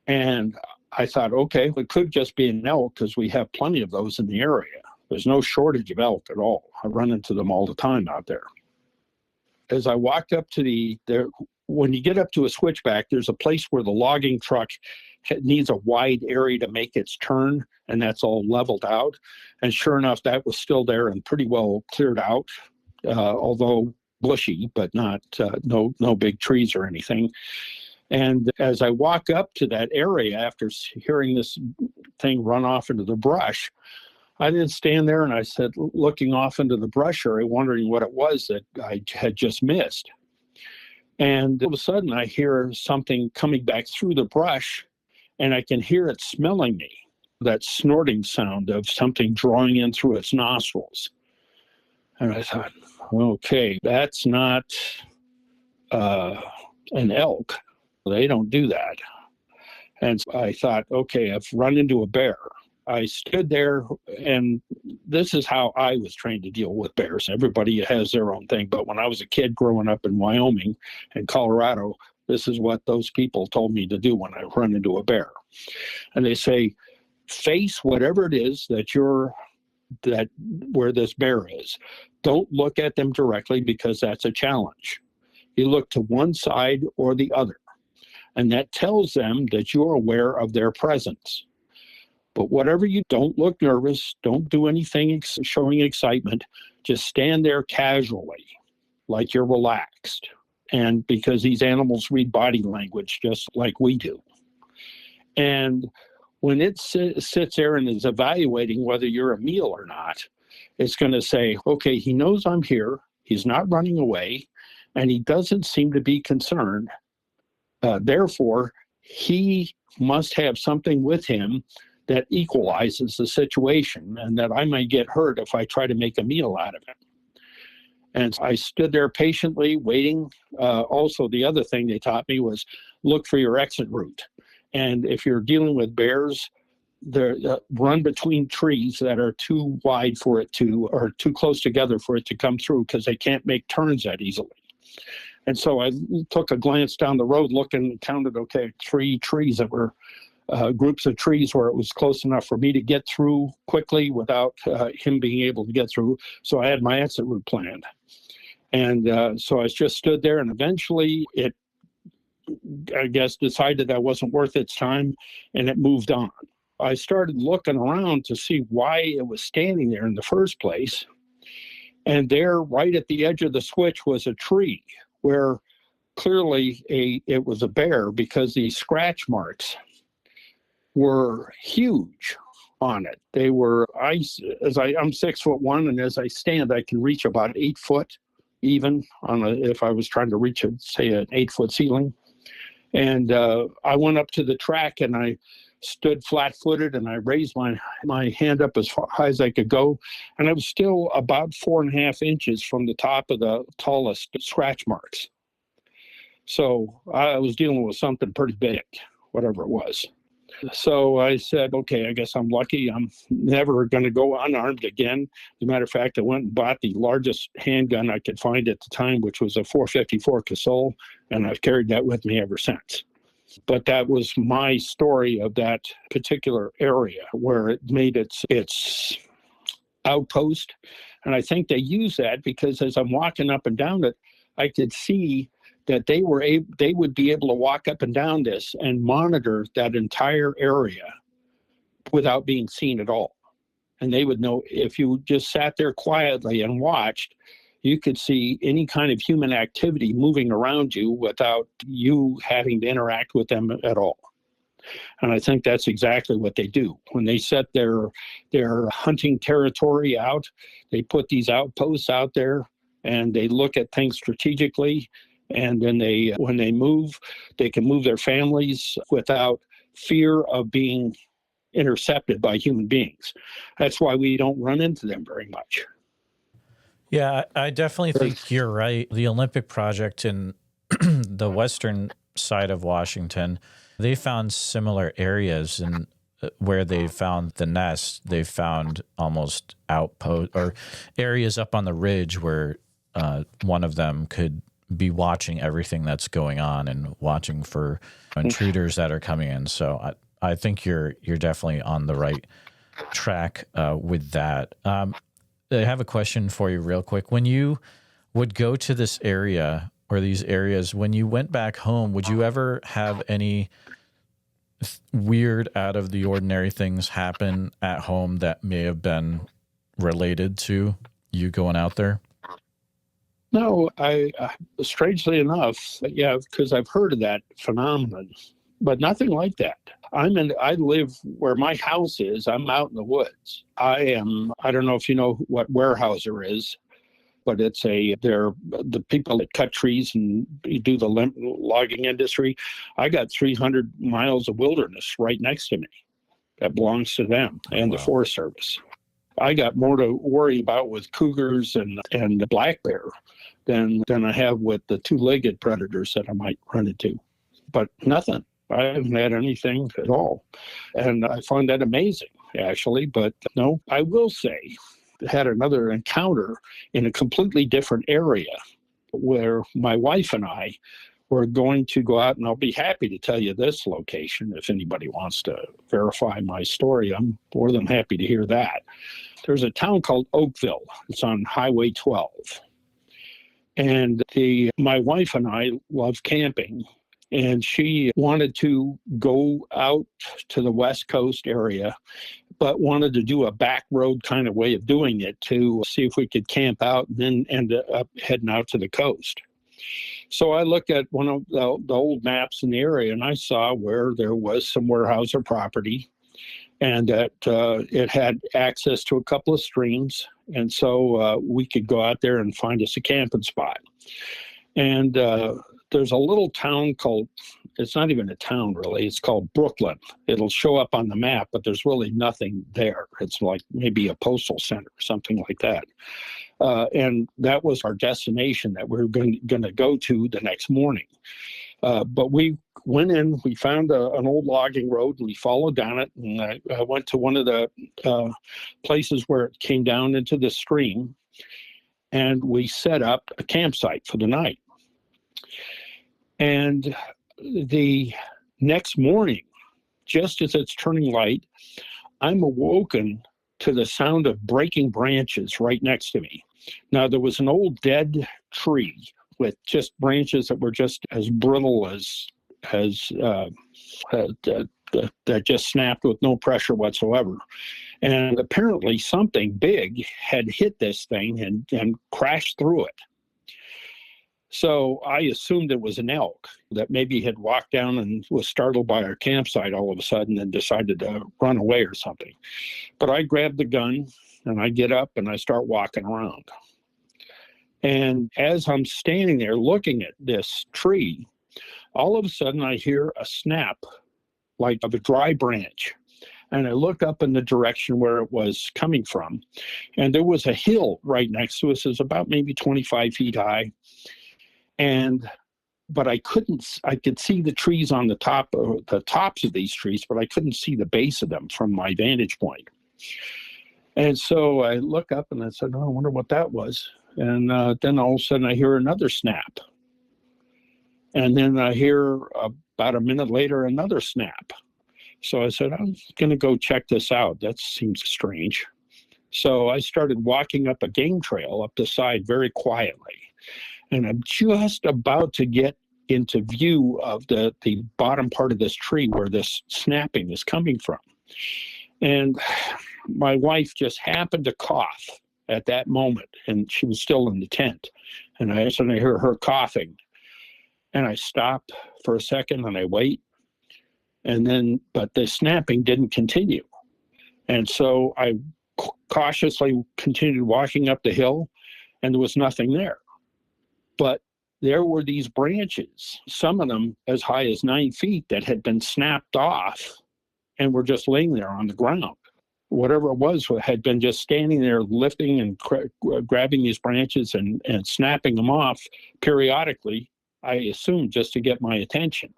And I thought, okay, it could just be an elk, because we have plenty of those in the area. There's no shortage of elk at all. I run into them all the time out there. As I walked up to when you get up to a switchback, there's a place where the logging truck needs a wide area to make its turn, and that's all leveled out. And sure enough, that was still there and pretty well cleared out, although bushy, but not no big trees or anything. And as I walk up to that area after hearing this thing run off into the brush, I didn't stand there, and I said, looking off into the brush area, wondering what it was that I had just missed. And all of a sudden, I hear something coming back through the brush, and I can hear it smelling me, that snorting sound of something drawing in through its nostrils. And I thought, okay, that's not an elk. They don't do that. And so I thought, okay, I've run into a bear. I stood there, and this is how I was trained to deal with bears. Everybody has their own thing. But when I was a kid growing up in Wyoming and Colorado, this is what those people told me to do when I run into a bear. And they say, face whatever it is where this bear is. Don't look at them directly, because that's a challenge. You look to one side or the other, and that tells them that you're aware of their presence. But whatever you don't look nervous, don't do anything showing excitement, just stand there casually, like you're relaxed. And because these animals read body language just like we do. And when it sits there and is evaluating whether you're a meal or not, it's going to say, okay, he knows I'm here. He's not running away, and he doesn't seem to be concerned. Therefore, he must have something with him that equalizes the situation and that I might get hurt if I try to make a meal out of it. And I stood there patiently waiting. Also, the other thing they taught me was look for your exit route. And if you're dealing with bears, run between trees that are too wide for it to, or too close together for it to come through, because they can't make turns that easily. And so I took a glance down the road, looking, counted, okay, 3 trees that were groups of trees where it was close enough for me to get through quickly without him being able to get through. So I had my exit route planned. And so I just stood there, and eventually it, I guess, decided that wasn't worth its time, and it moved on. I started looking around to see why it was standing there in the first place. And there, right at the edge of the switch, was a tree where clearly it was a bear, because the scratch marks were huge on it. They were, I'm 6'1", and as I stand, I can reach about 8 foot even if I was trying to reach an 8-foot ceiling. And I went up to the track, and I stood flat-footed, and I raised my hand up as high as I could go, and I was still about 4.5 inches from the top of the tallest scratch marks. So I was dealing with something pretty big, whatever it was. So I said, okay, I guess I'm lucky. I'm never going to go unarmed again. As a matter of fact, I went and bought the largest handgun I could find at the time, which was a .454 Cascades, and I've carried that with me ever since. But that was my story of that particular area where it made its outpost. And I think they use that because as I'm walking up and down it, I could see that they would be able to walk up and down this and monitor that entire area without being seen at all. And they would know if you just sat there quietly and watched, you could see any kind of human activity moving around you without you having to interact with them at all. And I think that's exactly what they do. When they set their hunting territory out, they put these outposts out there, and they look at things strategically. And then when they move, they can move their families without fear of being intercepted by human beings. That's why we don't run into them very much. Yeah, I definitely think you're right. The Olympic project in the western side of Washington, they found similar areas, and where they found the nest, they found almost outposts or areas up on the ridge where one of them could be watching everything that's going on and watching for intruders that are coming in. So I think you're definitely on the right track with that. I have a question for you real quick. When you would go to this area or these areas, when you went back home, would you ever have any weird, out of the ordinary things happen at home that may have been related to you going out there? No, I strangely enough, yeah, because I've heard of that phenomenon, but nothing like that. I live where my house is. I'm out in the woods. I don't know if you know what Weyerhaeuser is, but they're the people that cut trees and do the logging industry. I got 300 miles of wilderness right next to me that belongs to them and the Forest Service. I got more to worry about with cougars and black bear than I have with the two-legged predators that I might run into. But nothing. I haven't had anything at all. And I find that amazing, actually. But no, I will say, I had another encounter in a completely different area where my wife and I were going to go out, and I'll be happy to tell you this location if anybody wants to verify my story. I'm more than happy to hear that. There's a town called Oakville. It's on Highway 12. And my wife and I love camping. And she wanted to go out to the West Coast area, but wanted to do a back road kind of way of doing it to see if we could camp out and then end up heading out to the coast. So I looked at one of the old maps in the area, and I saw where there was some Weyerhaeuser property, and that it had access to a couple of streams. And so we could go out there and find us a camping spot. And there's a little town called, it's not even a town really, it's called Brooklyn. It'll show up on the map, but there's really nothing there. It's like maybe a postal center or something like that. And that was our destination that we were going to go to the next morning. But we went in, we found an old logging road, and we followed down it. And I went to one of the places where it came down into the stream, and we set up a campsite for the night. And the next morning, just as it's turning light, I'm awoken to the sound of breaking branches right next to me. Now, there was an old dead tree with just branches that were just as brittle as that just snapped with no pressure whatsoever. And apparently something big had hit this thing and crashed through it. So I assumed it was an elk that maybe had walked down and was startled by our campsite all of a sudden and decided to run away or something. But I grabbed the gun and I get up and I start walking around. And as I'm standing there looking at this tree, all of a sudden I hear a snap like of a dry branch. And I look up in the direction where it was coming from. And there was a hill right next to us. It was about maybe 25 feet high. But I could see the trees on the tops of these trees, but I couldn't see the base of them from my vantage point. And so I look up and I said, oh, I wonder what that was. And then all of a sudden I hear another snap. And then I hear about a minute later another snap. So I said, I'm going to go check this out. That seems strange. So I started walking up a game trail up the side very quietly. And I'm just about to get into view of the bottom part of this tree where this snapping is coming from. And my wife just happened to cough at that moment, and she was still in the tent. And I suddenly hear her coughing. And I stop for a second and I wait. But the snapping didn't continue. And so I cautiously continued walking up the hill, and there was nothing there. But there were these branches, some of them as high as 9 feet, that had been snapped off and were just laying there on the ground. Whatever it was had been just standing there lifting and grabbing these branches and snapping them off periodically, I assumed just to get my attention.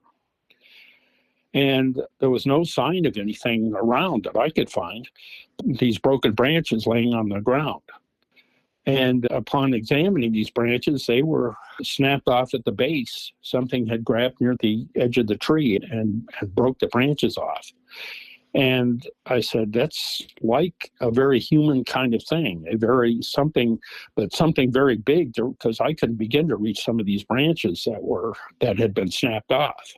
And there was no sign of anything around that I could find, these broken branches laying on the ground. And upon examining these branches, they were snapped off at the base. Something had grabbed near the edge of the tree and broke the branches off. And I said, that's like a very human kind of thing, something very big, because I couldn't begin to reach some of these branches that had been snapped off.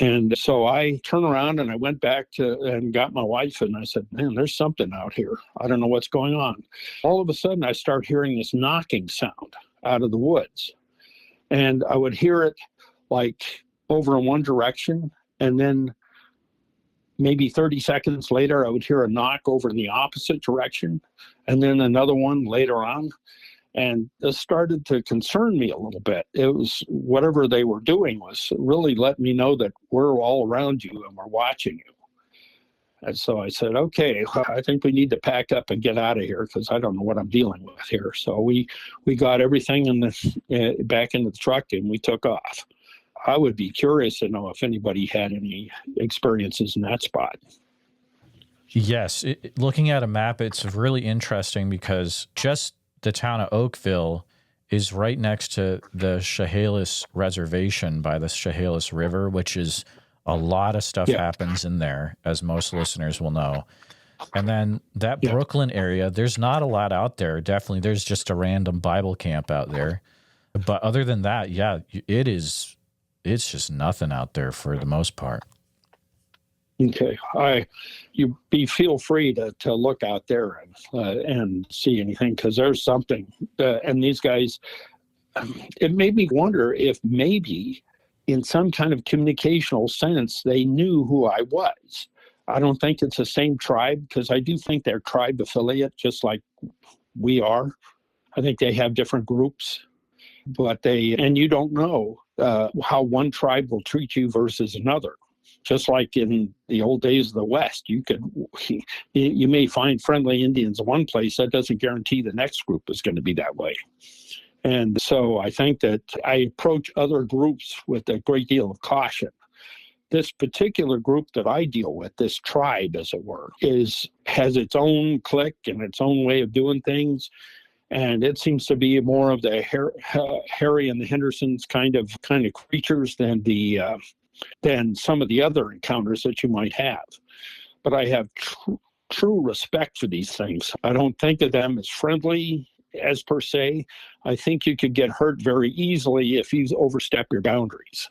And so I turned around and I went back and got my wife, and I said, man, there's something out here. I don't know what's going on. All of a sudden, I start hearing this knocking sound out of the woods. And I would hear it like over in one direction, and then maybe 30 seconds later, I would hear a knock over in the opposite direction, and then another one later on. And this started to concern me a little bit. It was whatever they were doing was really letting me know that we're all around you and we're watching you. And so I said, okay, I think we need to pack up and get out of here because I don't know what I'm dealing with here. So we got everything back into the truck and we took off. I would be curious to know if anybody had any experiences in that spot. Yes. Looking at a map, it's really interesting because just the town of Oakville is right next to the Chehalis Reservation by the Chehalis River, which is a lot of stuff happens in there, as most listeners will know. And then that Brooklyn area, there's not a lot out there. Definitely, there's just a random Bible camp out there. But other than that, it is it's just nothing out there for the most part. Okay, feel free to look out there and see anything, because there's something. And these guys, it made me wonder if maybe in some kind of communicational sense they knew who I was. I don't think it's the same tribe, because I do think they're tribe affiliate, just like we are. I think they have different groups, and you don't know how one tribe will treat you versus another. Just like in the old days of the West, you may find friendly Indians in one place. That doesn't guarantee the next group is going to be that way. And so I think that I approach other groups with a great deal of caution. This particular group that I deal with, this tribe, as it were, has its own clique and its own way of doing things. And it seems to be more of the Harry and the Hendersons kind of creatures than some of the other encounters that you might have. But I have true respect for these things. I don't think of them as friendly as per se. I think you could get hurt very easily if you overstep your boundaries.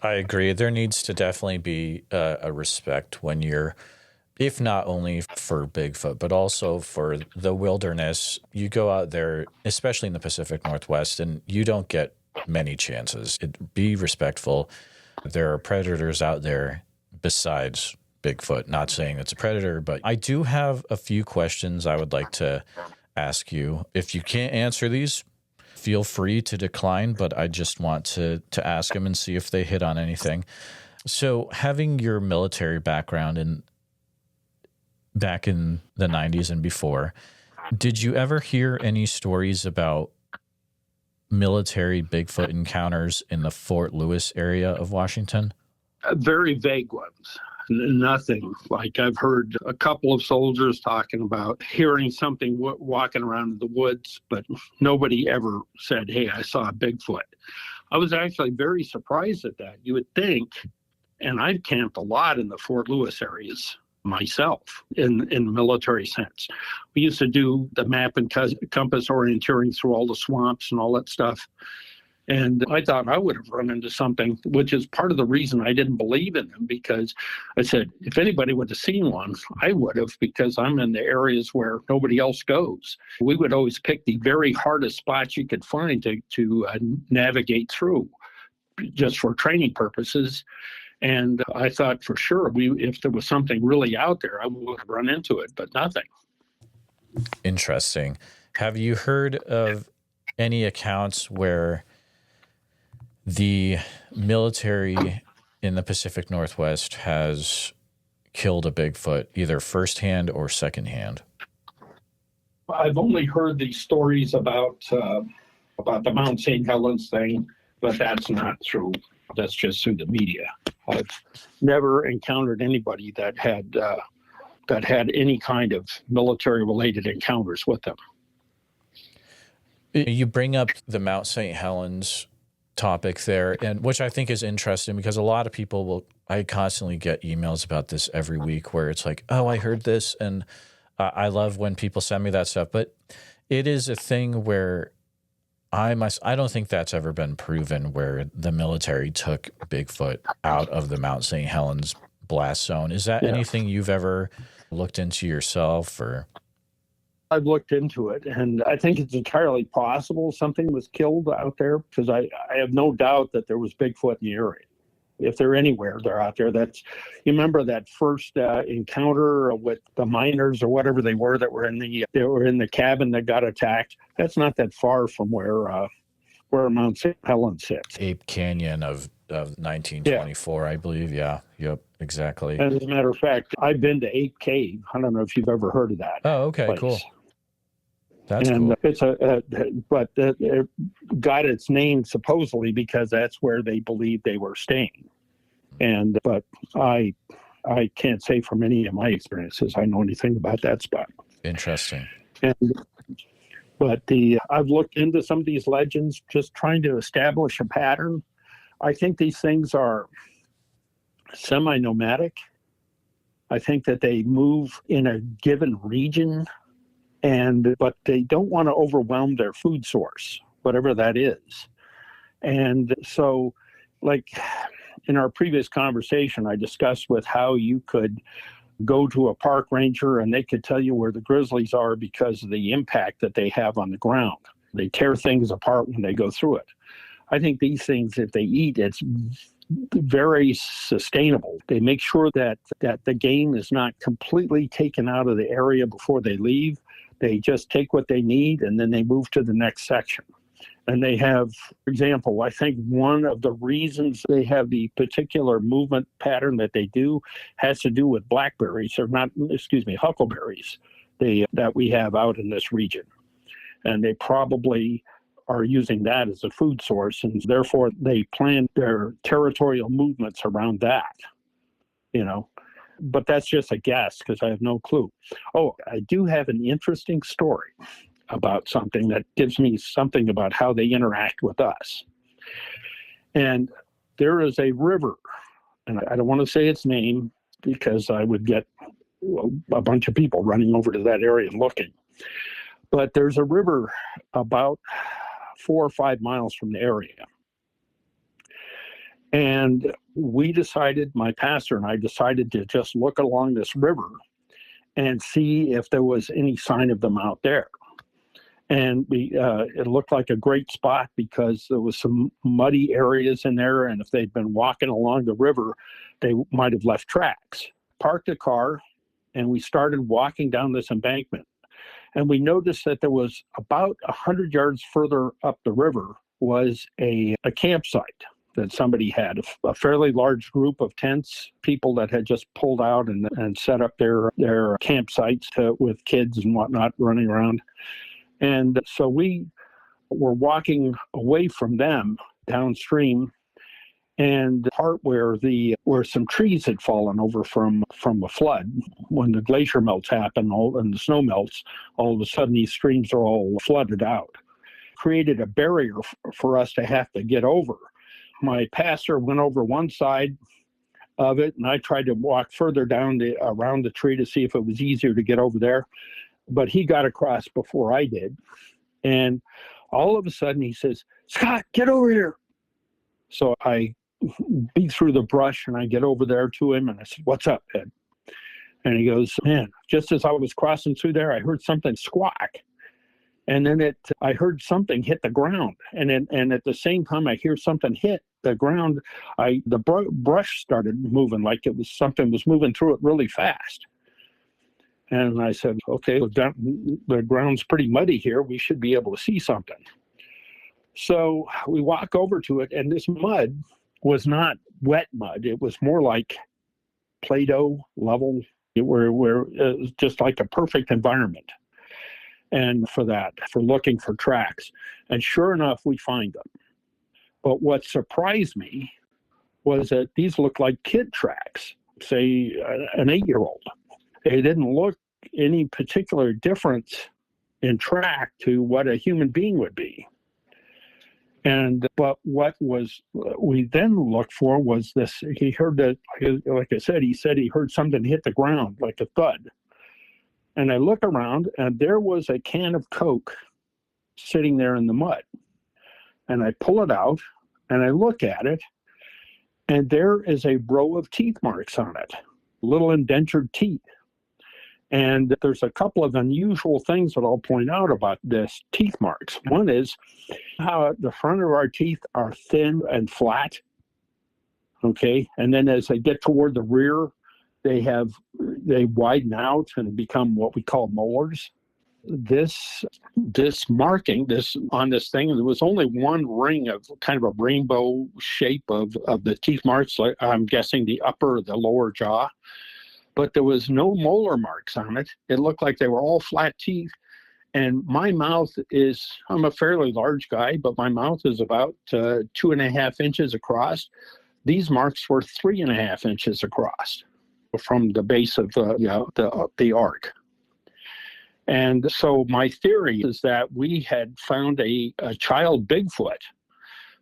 I agree. There needs to definitely be a respect when you're, if not only for Bigfoot, but also for the wilderness. You go out there, especially in the Pacific Northwest, and you don't get many chances. Be respectful. There are predators out there besides Bigfoot. Not saying it's a predator, but I do have a few questions I would like to ask you. If you can't answer these, feel free to decline, but I just want to ask them and see if they hit on anything. So having your military background back in the 90s and before, did you ever hear any stories about military Bigfoot encounters in the Fort Lewis area of Washington? Very vague ones. Nothing. Like, I've heard a couple of soldiers talking about hearing something walking around in the woods, but nobody ever said, hey, I saw a Bigfoot. I was actually very surprised at that. You would think, and I've camped a lot in the Fort Lewis areas myself in the military sense. We used to do the map and compass orienteering through all the swamps and all that stuff. And I thought I would have run into something, which is part of the reason I didn't believe in them, because I said, if anybody would have seen one, I would have, because I'm in the areas where nobody else goes. We would always pick the very hardest spots you could find to navigate through, just for training purposes. And I thought for sure, if there was something really out there, I would have run into it, but nothing. Interesting. Have you heard of any accounts where the military in the Pacific Northwest has killed a Bigfoot, either firsthand or secondhand? I've only heard these stories about the Mount St. Helens thing, but that's not true. That's just through the media. I've never encountered anybody that had any kind of military-related encounters with them. You bring up the Mount St. Helens topic there, and which I think is interesting, because a lot of people I constantly get emails about this every week where it's like, oh, I heard this, and I love when people send me that stuff, but it is a thing where I don't think that's ever been proven, where the military took Bigfoot out of the Mount St. Helens blast zone. Is that anything you've ever looked into yourself, or? I've looked into it, and I think it's entirely possible something was killed out there, because I have no doubt that there was Bigfoot in the area. If they're anywhere, they're out there. You remember that first encounter with the miners or whatever they were that were in the cabin that got attacked? That's not that far from where Mount St. Helens sits. Ape Canyon of 1924, I believe. Yeah. Yep. Exactly. And as a matter of fact, I've been to Ape Cave. I don't know if you've ever heard of that. Oh, okay, place. Cool. That's and cool. But it got its name supposedly because that's where they believed they were staying. But I can't say from any of my experiences I know anything about that spot. Interesting. But I've looked into some of these legends, just trying to establish a pattern. I think these things are semi-nomadic. I think that they move in a given region, but they don't want to overwhelm their food source, whatever that is. And so, like in our previous conversation, I discussed with how you could go to a park ranger and they could tell you where the grizzlies are because of the impact that they have on the ground. They tear things apart when they go through it. I think these things, if they eat, it's very sustainable. They make sure that the game is not completely taken out of the area before they leave. They just take what they need and then they move to the next section. And they have, for example, I think one of the reasons they have the particular movement pattern that they do has to do with blackberries, or not, huckleberries that we have out in this region. And they probably are using that as a food source, and therefore they plan their territorial movements around that, But that's just a guess because I have no clue. Oh, I do have an interesting story about something that gives me something about how they interact with us. And there is a river, and I don't want to say its name because I would get a bunch of people running over to that area and looking. But there's a river about 4 or 5 miles from the area. And my pastor and I decided to just look along this river and see if there was any sign of them out there. And it looked like a great spot because there was some muddy areas in there. And if they'd been walking along the river, they might have left tracks. Parked the car and we started walking down this embankment. And we noticed that there was about 100 yards further up the river was a campsite that somebody had, a fairly large group of tents, people that had just pulled out and set up their campsites with kids and whatnot running around. And so we were walking away from them downstream, and the part where some trees had fallen over from a flood. When the glacier melts happen and the snow melts, all of a sudden these streams are all flooded out. Created a barrier for us to have to get over. My pastor went over one side of it, and I tried to walk further down around the tree to see if it was easier to get over there. But he got across before I did. And all of a sudden he says, "Scott, get over here." So I beat through the brush and I get over there to him and I said, "What's up, Ed?" And he goes, "Man, just as I was crossing through there, I heard something squawk. And then I heard something hit the ground. And at the same time I hear something hit the ground, the brush started moving like something was moving through it really fast." And I said, "Okay, the ground's pretty muddy here. We should be able to see something." So we walk over to it, and this mud was not wet mud. It was more like Play-Doh level, where it was just like a perfect environment. And for looking for tracks. And sure enough, we find them. But what surprised me was that these looked like kid tracks, say an 8-year-old. They didn't look any particular difference in track to what a human being would be. But what we then looked for was this. He heard that, like I said, he heard something hit the ground like a thud. And I look around and there was a can of Coke sitting there in the mud. And I pull it out and I look at it, and there is a row of teeth marks on it, little indentured teeth. And there's a couple of unusual things that I'll point out about this teeth marks. One is how the front of our teeth are thin and flat. Okay. And then as they get toward the rear, they widen out and become what we call molars. This marking on this thing, there was only one ring of kind of a rainbow shape of the teeth marks. Like I'm guessing the upper or the lower jaw. But there was no molar marks on it. It looked like they were all flat teeth. And my mouth I'm a fairly large guy, but my mouth is about 2.5 inches across. These marks were 3.5 inches across from the base of the arc. And so my theory is that we had found a child Bigfoot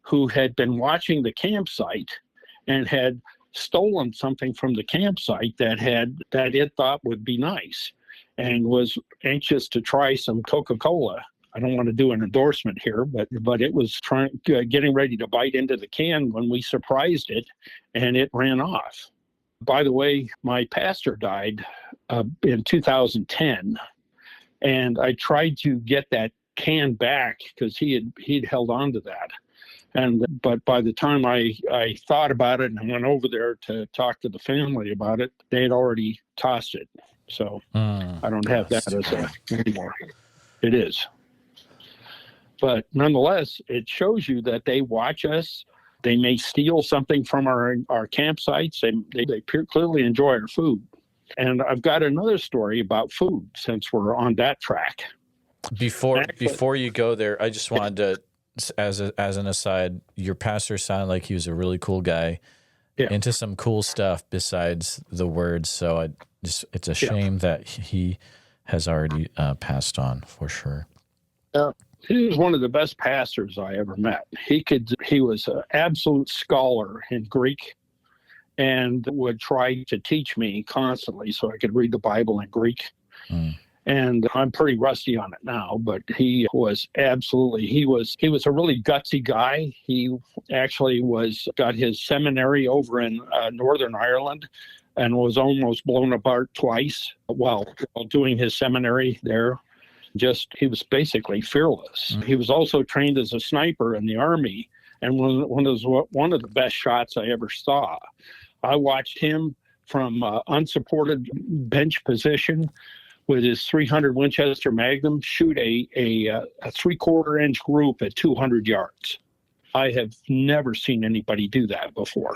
who had been watching the campsite and had stolen something from the campsite that it thought would be nice, and was anxious to try some Coca-Cola. I don't want to do an endorsement here, but it was getting ready to bite into the can when we surprised it, and it ran off. By the way, my pastor died in 2010, and I tried to get that can back because he'd held on to that. But by the time I thought about it and went over there to talk to the family about it, they had already tossed it. So I don't have that anymore. It is. But nonetheless, it shows you that they watch us. They may steal something from our campsites. They clearly enjoy our food. And I've got another story about food since we're on that track. Before you go there, I just wanted to, as an aside, your pastor sounded like he was a really cool guy, into some cool stuff besides the words. So it's a shame that he has already passed on, for sure. He was one of the best pastors I ever met. He was an absolute scholar in Greek and would try to teach me constantly so I could read the Bible in Greek. And I'm pretty rusty on it now, but he was a really gutsy guy. He actually got his seminary over in Northern Ireland and was almost blown apart twice while doing his seminary there. He was basically fearless. He was also trained as a sniper in the Army, and one of the best shots I ever saw. I watched him from unsupported bench position with his 300 Winchester Magnum shoot a 3/4 inch group at 200 yards. I have never seen anybody do that before.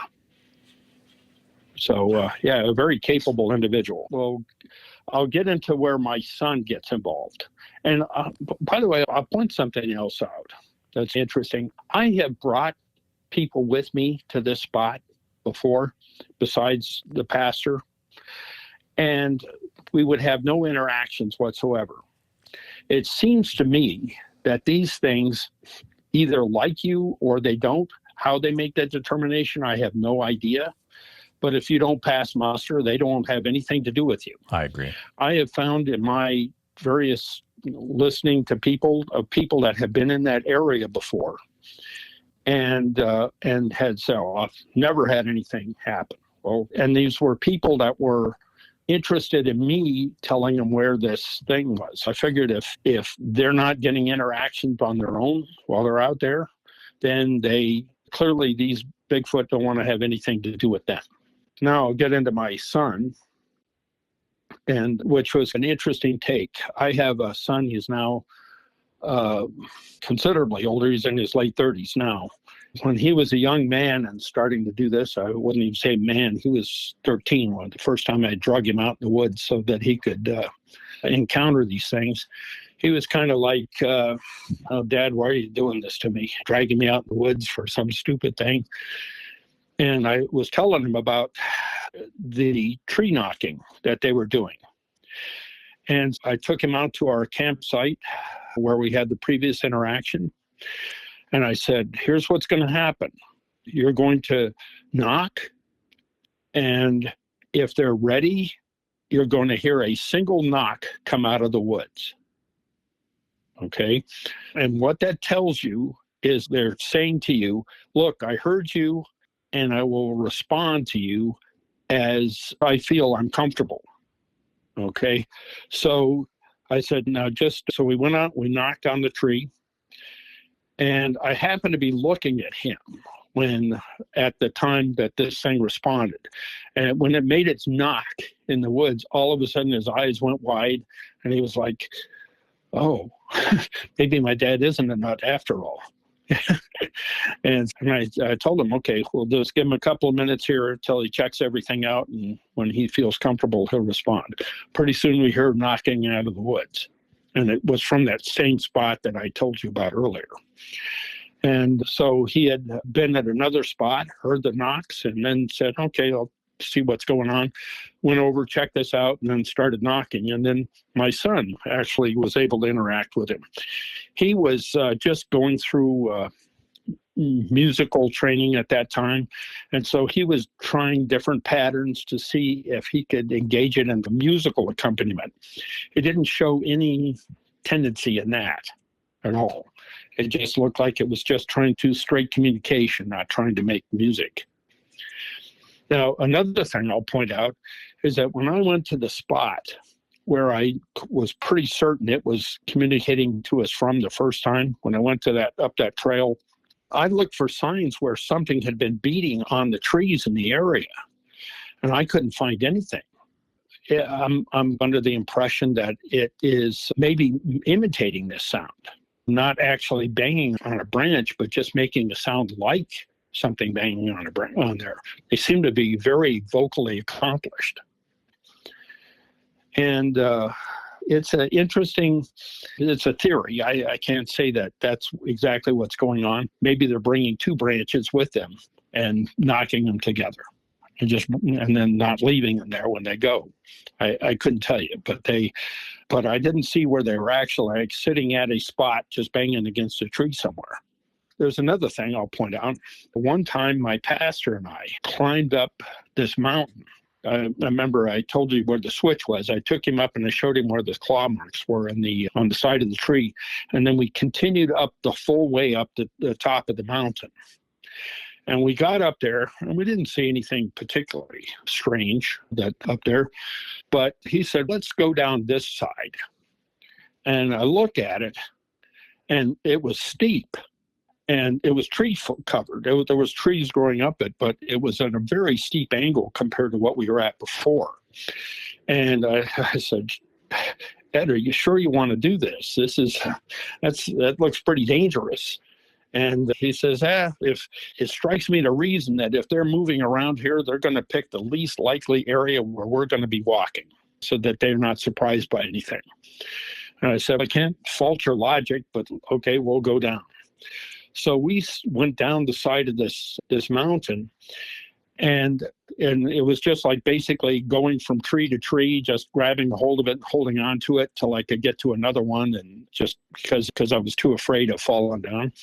So, a very capable individual. Well, I'll get into where my son gets involved. And by the way, I'll point something else out that's interesting. I have brought people with me to this spot before, besides the pastor, and we would have no interactions whatsoever. It seems to me that these things either like you or they don't. How they make that determination, I have no idea. But if you don't pass muster, they don't have anything to do with you. I agree. I have found in my various listening to people that have been in that area before and had never had anything happen. Well, and these were people that were interested in me telling them where this thing was. I figured if they're not getting interactions on their own while they're out there, then these Bigfoot don't want to have anything to do with them. Now I'll get into my son, which was an interesting take. I have a son. He's now considerably older. He's in his late 30s now. When he was a young man and starting to do this, I wouldn't even say man, he was 13 the first time I drug him out in the woods so that he could encounter these things. He was kind of like, oh, Dad, why are you doing this to me? Dragging me out in the woods for some stupid thing. And I was telling him about the tree knocking that they were doing. And I took him out to our campsite where we had the previous interaction. And I said, here's what's going to happen. You're going to knock, and if they're ready, you're going to hear a single knock come out of the woods. Okay? And what that tells you is they're saying to you, look, I heard you, and I will respond to you as I feel I'm comfortable. Okay? So I said, now so we went out, we knocked on the tree, and I happened to be looking at him at the time that this thing responded. And when it made its knock in the woods, all of a sudden his eyes went wide, and he was like, oh, maybe my dad isn't a nut after all. and I told him, okay, we'll just give him a couple of minutes here until he checks everything out, and when he feels comfortable, he'll respond. Pretty soon we heard knocking out of the woods, and it was from that same spot that I told you about earlier. And so he had been at another spot, heard the knocks, and then said, okay, I'll see what's going on. Went over, checked this out, and then started knocking. And then my son actually was able to interact with him. He was just going through musical training at that time. And so he was trying different patterns to see if he could engage it in the musical accompaniment. He didn't show any tendency in that. at all. It just looked like it was just trying to straight communication, not trying to make music. Now, another thing I'll point out is that when I went to the spot where I was pretty certain it was communicating to us from the first time, when I went to up that trail, I looked for signs where something had been beating on the trees in the area, and I couldn't find anything. I'm under the impression that it is maybe imitating this sound, not actually banging on a branch, but just making a sound like something banging on a branch on there. They seem to be very vocally accomplished. And it's a theory. I can't say that that's exactly what's going on. Maybe they're bringing two branches with them and knocking them together and then not leaving them there when they go. I couldn't tell you, but I didn't see where they were actually like sitting at a spot just banging against a tree somewhere. There's another thing I'll point out. One time my pastor and I climbed up this mountain. I remember I told you where the switch was. I took him up and I showed him where the claw marks were on the side of the tree. And then we continued up the full way up the top of the mountain. And we got up there and we didn't see anything particularly strange up there. But he said, let's go down this side. And I looked at it and it was steep. And it was tree covered. There was trees growing up it, but it was at a very steep angle compared to what we were at before. And I said, Ed, are you sure you want to do this? That looks pretty dangerous. And he says, if it strikes me to reason that if they're moving around here, they're going to pick the least likely area where we're going to be walking so that they're not surprised by anything. And I said, I can't fault your logic, but okay, we'll go down. So we went down the side of this mountain, and it was just like basically going from tree to tree, just grabbing a hold of it and holding on to it till I could get to another one, and just because I was too afraid of falling down.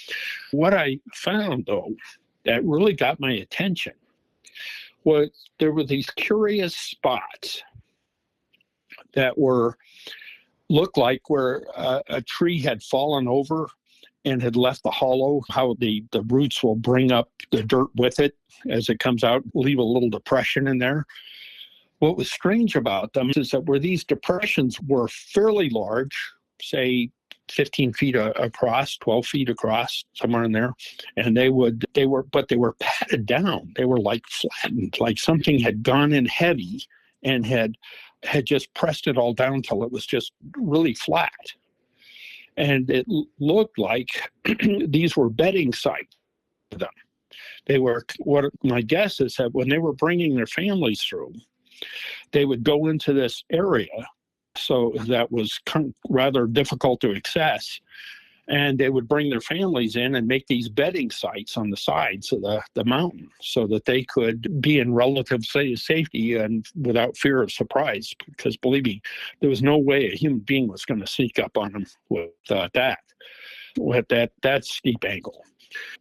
What I found, though, that really got my attention was there were these curious spots that looked like where a tree had fallen over and had left the hollow, how the roots will bring up the dirt with it as it comes out, leave a little depression in there. What was strange about them is that where these depressions were fairly large, say 15 feet across, 12 feet across, somewhere in there, and they were patted down. They were like flattened, like something had gone in heavy and had just pressed it all down till it was just really flat. And it looked like these were bedding sites for them. They were, what my guess is that when they were bringing their families through, they would go into this area, so that was rather difficult to access, and they would bring their families in and make these bedding sites on the sides of the mountain so that they could be in relative safety and without fear of surprise. Because believe me, there was no way a human being was going to sneak up on them with that steep angle.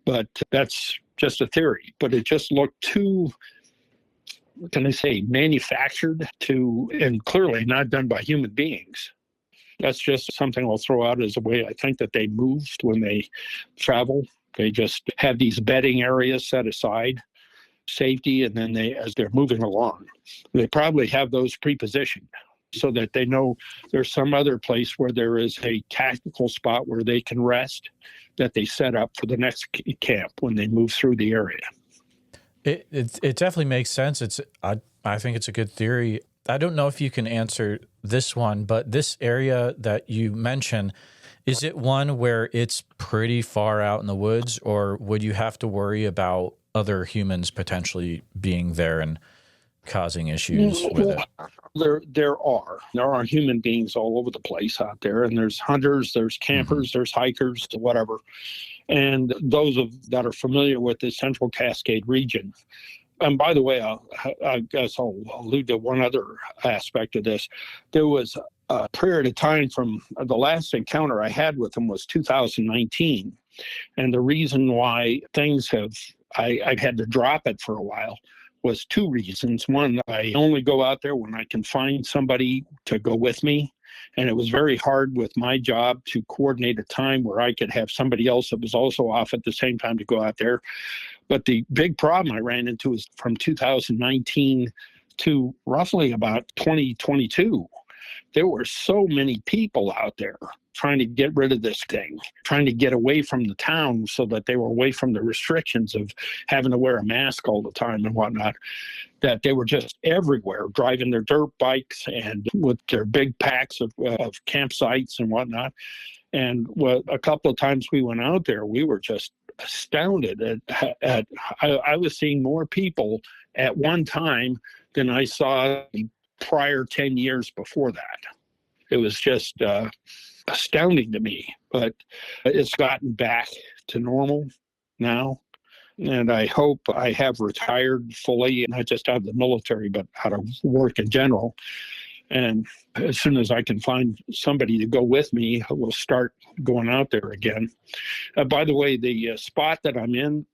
But that's just a theory. But it just looked too, what can I say, manufactured and clearly not done by human beings. That's just something I'll throw out as a way I think that they moved when they travel. They just have these bedding areas set aside, safety, and then as they're moving along, they probably have those pre-positioned so that they know there's some other place where there is a tactical spot where they can rest that they set up for the next camp when they move through the area. It definitely makes sense. I think it's a good theory. I don't know if you can answer this one, but this area that you mentioned, is it one where it's pretty far out in the woods, or would you have to worry about other humans potentially being there and causing issues with it? There are human beings all over the place out there, and there's hunters, there's campers, there's hikers, whatever. And those that are familiar with the Central Cascade region. And by the way, I guess I'll allude to one other aspect of this. There was a period of time from the last encounter I had with them was 2019. And the reason why I had to drop it for a while was two reasons. One, I only go out there when I can find somebody to go with me. And it was very hard with my job to coordinate a time where I could have somebody else that was also off at the same time to go out there. But the big problem I ran into is from 2019 to roughly about 2022. There were so many people out there trying to get rid of this thing, trying to get away from the town so that they were away from the restrictions of having to wear a mask all the time and whatnot, that they were just everywhere, driving their dirt bikes and with their big packs of campsites and whatnot. And a couple of times we went out there, we were just astounded at I was seeing more people at one time than I saw the prior 10 years before that. It was just astounding to me, but it's gotten back to normal now. And I hope I have retired fully, not just out of the military, but out of work in general. And as soon as I can find somebody to go with me, we'll start going out there again. By the way, the spot that I'm in,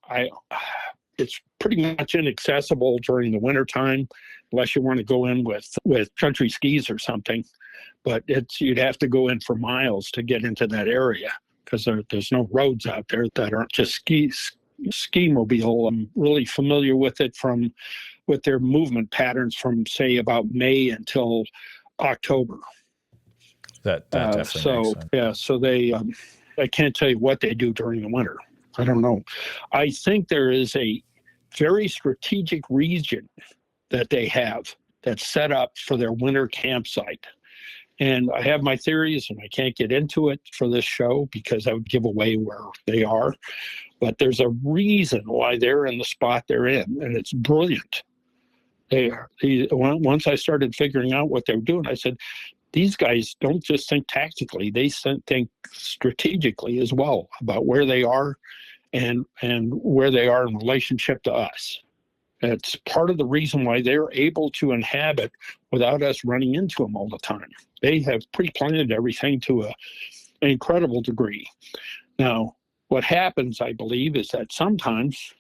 it's pretty much inaccessible during the wintertime, unless you want to go in with country skis or something. But you'd have to go in for miles to get into that area because there's no roads out there that aren't just ski mobile. I'm really familiar with it with their movement patterns from, say, about May until October. That definitely makes sense. Yeah, so they I can't tell you what they do during the winter. I don't know. I think there is a very strategic region that they have that's set up for their winter campsite. And I have my theories, and I can't get into it for this show because I would give away where they are. But there's a reason why they're in the spot they're in, and it's brilliant. Once I started figuring out what they were doing, I said, these guys don't just think tactically, they think strategically as well about where they are and where they are in relationship to us. It's part of the reason why they're able to inhabit without us running into them all the time. They have pre-planned everything to an incredible degree. Now, what happens, I believe, is that sometimes,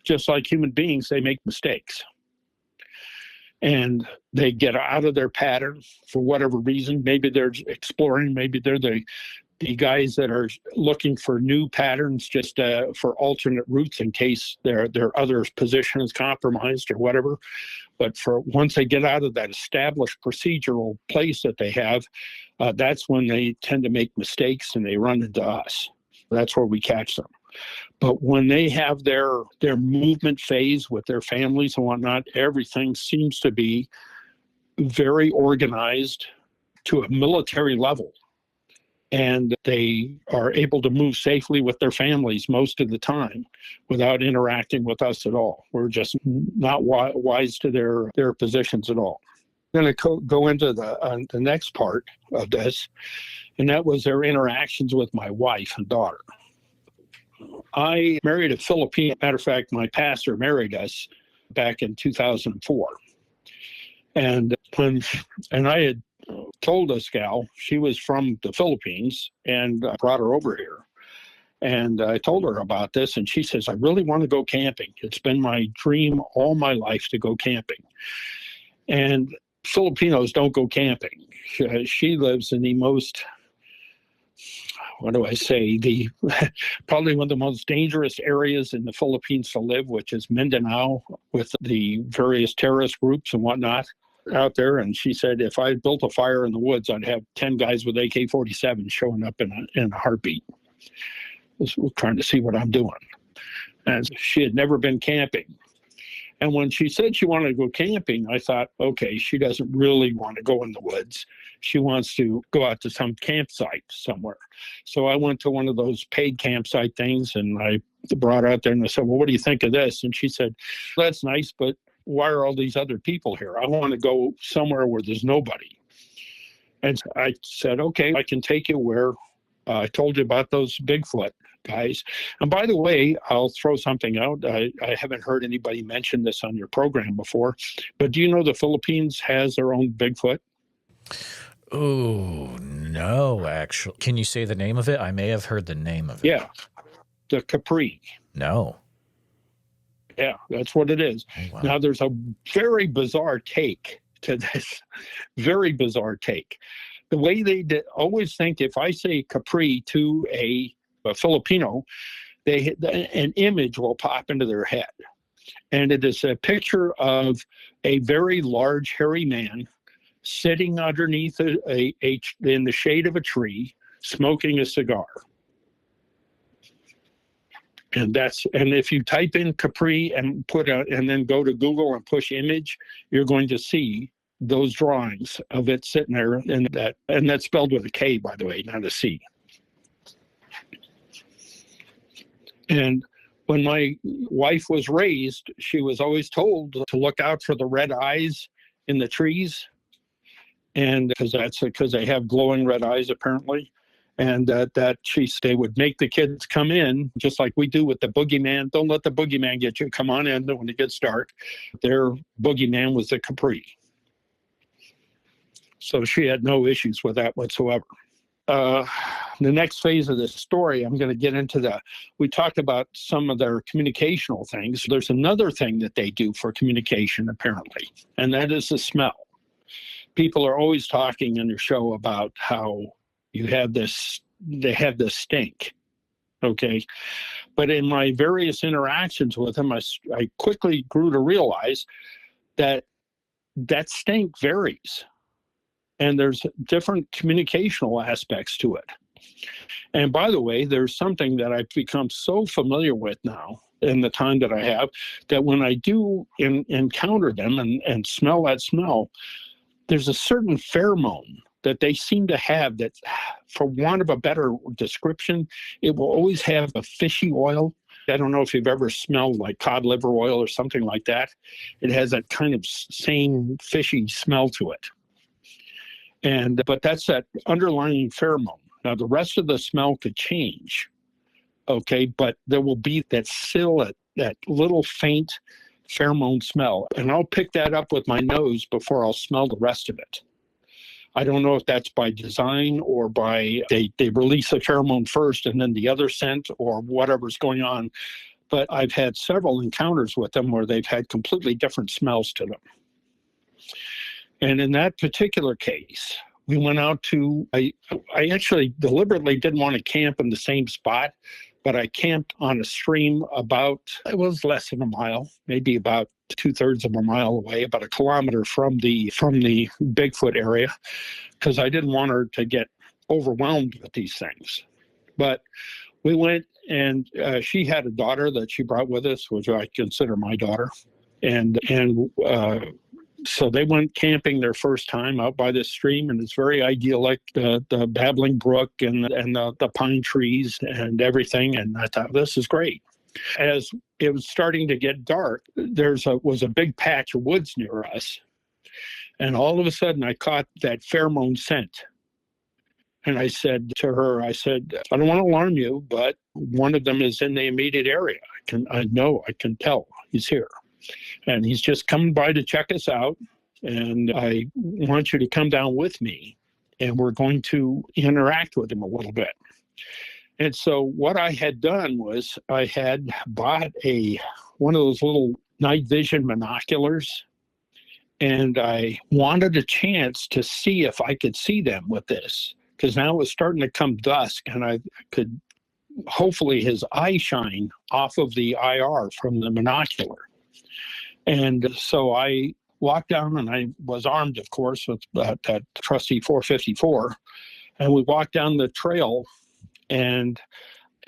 just like human beings, they make mistakes. And they get out of their pattern for whatever reason. Maybe they're exploring, maybe they're the guys that are looking for new patterns just for alternate routes in case their other position is compromised or whatever. But once they get out of that established procedural place that they have, that's when they tend to make mistakes and they run into us. That's where we catch them. But when they have their movement phase with their families and whatnot, everything seems to be very organized to a military level. And they are able to move safely with their families most of the time without interacting with us at all. We're just not wise to their positions at all. I'm going to go into the next part of this, and that was their interactions with my wife and daughter. I married a Filipino. Matter of fact, my pastor married us back in 2004. And I had told this gal, she was from the Philippines, and I brought her over here. And I told her about this, and she says, I really want to go camping. It's been my dream all my life to go camping. And Filipinos don't go camping. She lives in the most, probably one of the most dangerous areas in the Philippines to live, which is Mindanao, with the various terrorist groups and whatnot out there. And she said, if I built a fire in the woods, I'd have 10 guys with AK-47 showing up in a heartbeat. We're trying to see what I'm doing. And she had never been camping. And when she said she wanted to go camping, I thought, okay, she doesn't really want to go in the woods. She wants to go out to some campsite somewhere. So I went to one of those paid campsite things, and I brought her out there and I said, well, what do you think of this? And she said, that's nice, but why are all these other people here? I want to go somewhere where there's nobody. And I said, okay, I can take you where I told you about those Bigfoot guys. And by the way, I'll throw something out. I haven't heard anybody mention this on your program before, but do you know the Philippines has their own Bigfoot? Oh, no, actually. Can you say the name of it? I may have heard the name of it. Yeah, the Capri. No. Yeah, that's what it is. Oh, wow. Now, there's a very bizarre take to this very bizarre take. The way they always think, if I say Capri to a Filipino, an image will pop into their head. And it is a picture of a very large, hairy man sitting underneath in the shade of a tree, smoking a cigar. And if you type in Capri and and then go to Google and push image, you're going to see those drawings of it sitting there, and that's spelled with a K, by the way, not a C. And when my wife was raised, she was always told to look out for the red eyes in the trees, and because they have glowing red eyes apparently, and they would make the kids come in just like we do with the boogeyman. Don't let the boogeyman get you. Come on in when it gets dark. Their boogeyman was the Capri. So she had no issues with that whatsoever. The next phase of this story, I'm going to get into we talked about some of their communicational things. There's another thing that they do for communication, apparently, and that is the smell. People are always talking in your show about how they have this stink, okay? But in my various interactions with them, I quickly grew to realize that stink varies. And there's different communicational aspects to it. And by the way, there's something that I've become so familiar with now in the time that I have, that when I do encounter them and smell that smell, there's a certain pheromone that they seem to have that, for want of a better description, it will always have a fishy oil. I don't know if you've ever smelled like cod liver oil or something like that. It has that kind of same fishy smell to it. But that's that underlying pheromone. Now, the rest of the smell could change, okay? But there will be that little faint pheromone smell. And I'll pick that up with my nose before I'll smell the rest of it. I don't know if that's by design or by they release a pheromone first and then the other scent or whatever's going on. But I've had several encounters with them where they've had completely different smells to them. And in that particular case, we went out I actually deliberately didn't want to camp in the same spot, but I camped on a stream it was less than a mile, maybe about 2/3 of a mile away, about a kilometer from the Bigfoot area, because I didn't want her to get overwhelmed with these things. But we went, and she had a daughter that she brought with us, which I consider my daughter. So they went camping their first time out by this stream, and it's very idyllic, the babbling brook and the pine trees and everything. And I thought, this is great. As it was starting to get dark, was a big patch of woods near us. And all of a sudden, I caught that pheromone scent. And I said to her, I don't want to alarm you, but one of them is in the immediate area. I can tell he's here. And he's just coming by to check us out. And I want you to come down with me, and we're going to interact with him a little bit. And so what I had done was I had bought one of those little night vision binoculars, and I wanted a chance to see if I could see them with this, because now it was starting to come dusk, and I could hopefully his eye shine off of the IR from the binocular. And so I walked down, and I was armed, of course, with that trusty 454. And we walked down the trail and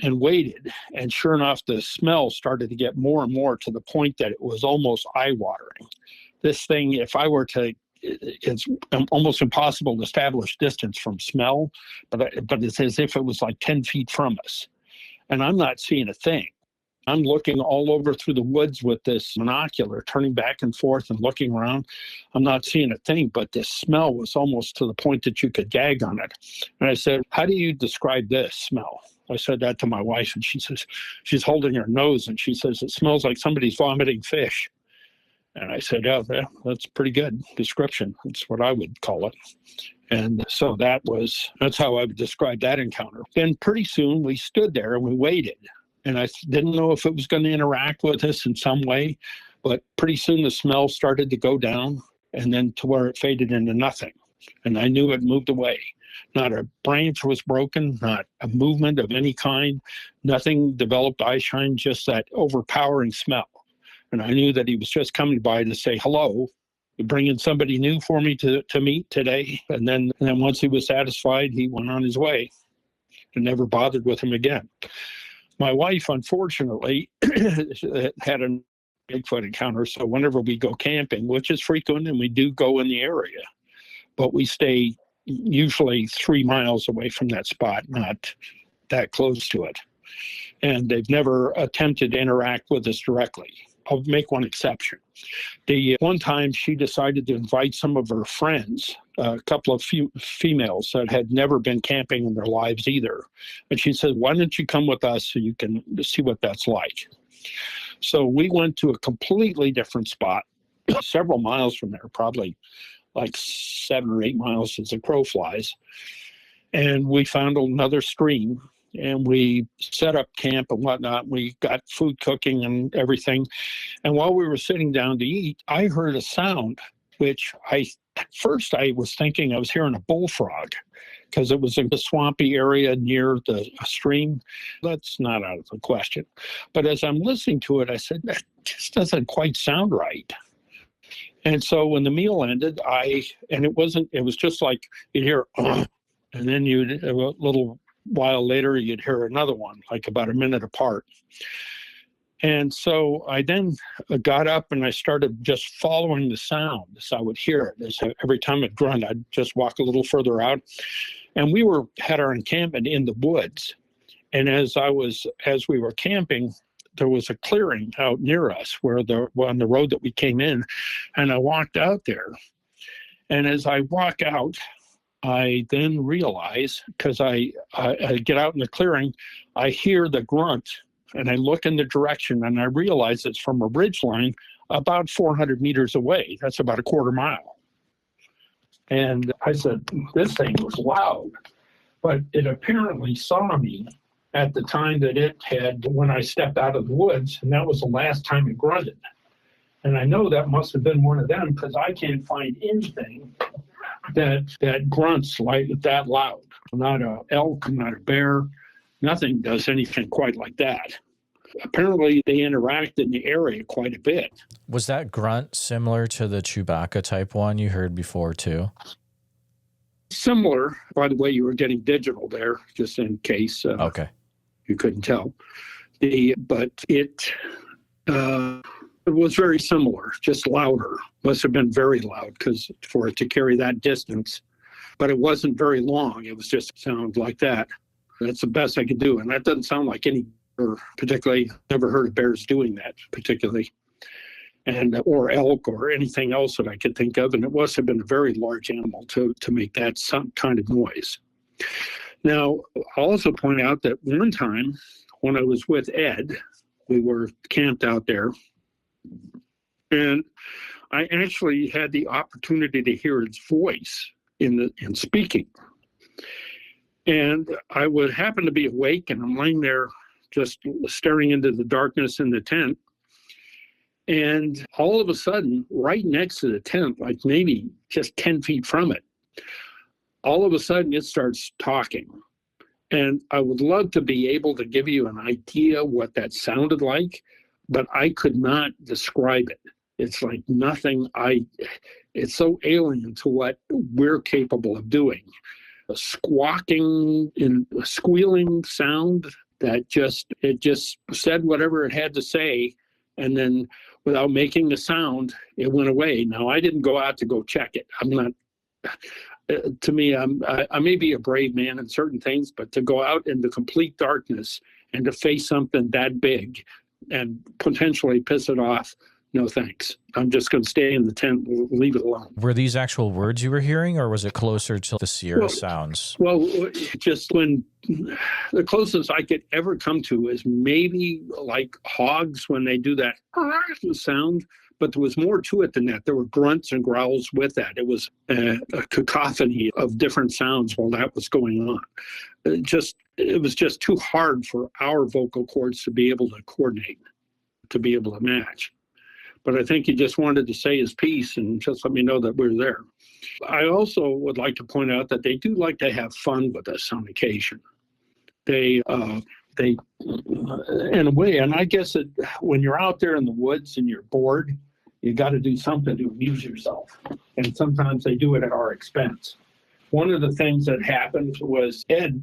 waited. And sure enough, the smell started to get more and more, to the point that it was almost eye-watering. This thing, it's almost impossible to establish distance from smell, but it's as if it was like 10 feet from us. And I'm not seeing a thing. I'm looking all over through the woods with this binocular, turning back and forth and looking around. I'm not seeing a thing, but the smell was almost to the point that you could gag on it. And I said, how do you describe this smell? I said that to my wife, and she says, she's holding her nose, and she says, it smells like somebody's vomiting fish. And I said, yeah, that's a pretty good description. That's what I would call it. And so that's how I would describe that encounter. Then pretty soon we stood there and we waited. And I didn't know if it was going to interact with us in some way, but pretty soon the smell started to go down. and then to where it faded into nothing. And I knew it moved away. Not a branch was broken, not a movement of any kind, nothing developed eye shine, just that overpowering smell. And I knew that he was just coming by to say hello, bringing somebody new for me to meet today. And then once he was satisfied, he went on his way and never bothered with him again. My wife, unfortunately, had a Bigfoot encounter. So whenever we go camping, which is frequent, and we do go in the area, but we stay usually 3 miles away from that spot, not that close to it. And they've never attempted to interact with us directly. I'll make one exception. The one time she decided to invite some of her friends, a couple of females that had never been camping in their lives either. And she said, why don't you come with us so you can see what that's like? So we went to a completely different spot, several miles from there, probably like 7 or 8 miles as the crow flies. And we found another stream, and we set up camp and whatnot. We got food cooking and everything. And while we were sitting down to eat, I heard a sound, which at first I was thinking I was hearing a bullfrog, because it was in the swampy area near the stream. That's not out of the question. But as I'm listening to it, I said, that just doesn't quite sound right. And so when the meal ended, it was just like you'd hear, and then a little while later, you'd hear another one, like about a minute apart. And so I then got up and I started just following the sound as I would hear it. Every time it grunted, I'd just walk a little further out. And we had our encampment in the woods. And as we were camping, there was a clearing out near us on the road that we came in. And I walked out there. And as I walk out, I then realize, because I get out in the clearing, I hear the grunt, and I look in the direction, and I realize it's from a ridge line about 400 meters away. That's about a quarter mile. And I said, this thing was loud, but it apparently saw me at the time that it had, when I stepped out of the woods, and that was the last time it grunted. And I know that must have been one of them, because I can't find anything that grunts like that loud. Not an elk, not a bear, nothing does anything quite like that. Apparently, they interact in the area quite a bit. Was that grunt similar to the Chewbacca type one you heard before too? Similar. By the way, you were getting digital there, just in case okay. You couldn't tell. But it was very similar, just louder. Must have been very loud for it to carry that distance. But it wasn't very long. It was just sound like that. That's the best I could do. And that doesn't sound like any, or particularly, never heard of bears doing that particularly, or elk or anything else that I could think of. And it must have been a very large animal to make that some kind of noise. Now, I'll also point out that one time when I was with Ed, we were camped out there, and I actually had the opportunity to hear its voice in speaking. And I would happen to be awake, and I'm laying there just staring into the darkness in the tent. And all of a sudden, right next to the tent, like maybe just 10 feet from it, all of a sudden it starts talking. And I would love to be able to give you an idea what that sounded like, but I could not describe it. It's like nothing. It's so alien to what we're capable of doing. A squawking and a squealing sound that it just said whatever it had to say, and then without making a sound, it went away. Now, I didn't go out to go check it. I'm not. To me, I may be a brave man in certain things, but to go out in the complete darkness and to face something that big and potentially piss it off, no thanks. I'm just going to stay in the tent and leave it alone. Were these actual words you were hearing, or was it closer to the Sierra sounds? Well, just when the closest I could ever come to is maybe like hogs when they do that sound, but there was more to it than that. There were grunts and growls with that. It was a cacophony of different sounds while that was going on. It was just too hard for our vocal cords to be able to coordinate, to be able to match. but I think he just wanted to say his piece and just let me know that we're there. I also would like to point out that they do like to have fun with us on occasion. They in a way, and I guess that when you're out there in the woods and you're bored, you got to do something to amuse yourself. And sometimes they do it at our expense. One of the things that happened was Ed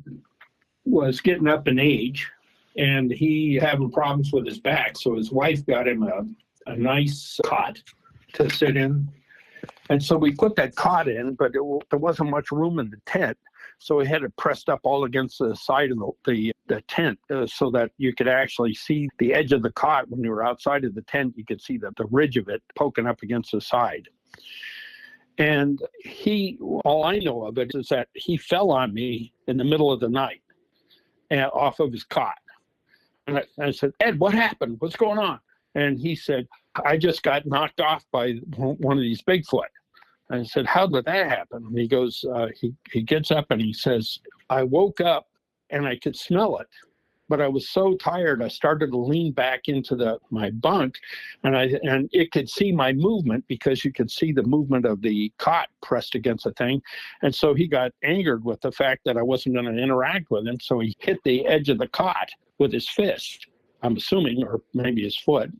was getting up in age and he having problems with his back. So his wife got him a nice cot to sit in. And so we put that cot in, but there wasn't much room in the tent. So we had it pressed up all against the side of the tent so that you could actually see the edge of the cot. When you were outside of the tent, you could see the ridge of it poking up against the side. And all I know of it is that he fell on me in the middle of the night off of his cot. And I said, Ed, what happened? What's going on? And he said, I just got knocked off by one of these Bigfoot. I said, how did that happen? And he goes, he gets up and he says, I woke up and I could smell it, but I was so tired I started to lean back into my bunk, and it could see my movement because you could see the movement of the cot pressed against the thing. And so he got angered with the fact that I wasn't going to interact with him, so he hit the edge of the cot with his fist, I'm assuming, or maybe his foot,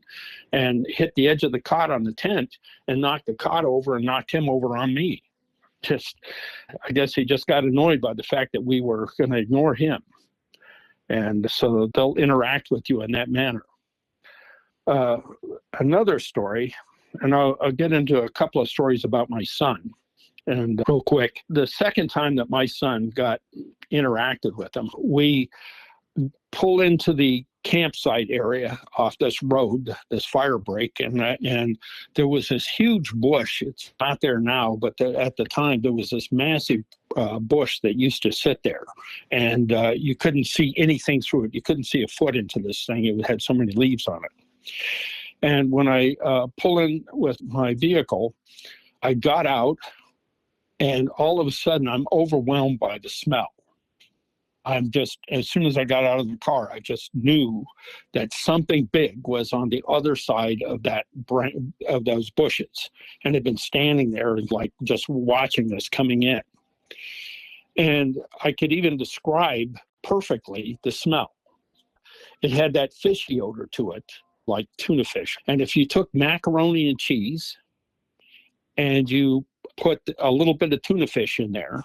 and hit the edge of the cot on the tent and knocked the cot over and knocked him over on me. I guess he just got annoyed by the fact that we were going to ignore him. And so they'll interact with you in that manner. Another story, and I'll get into a couple of stories about my son. And real quick, the second time that my son got interacted with him, we pull into the campsite area off this road, this fire break, and there was this huge bush. It's not there now, but at the time there was this massive bush that used to sit there, and you couldn't see anything through it. You couldn't see a foot into this thing. It had so many leaves on it. And when I pull in with my vehicle, I got out, and all of a sudden I'm overwhelmed by the smell. As soon as I got out of the car, I just knew that something big was on the other side of of those bushes, and had been standing there, like just watching this coming in. And I could even describe perfectly the smell. It had that fishy odor to it, like tuna fish. And if you took macaroni and cheese and you put a little bit of tuna fish in there,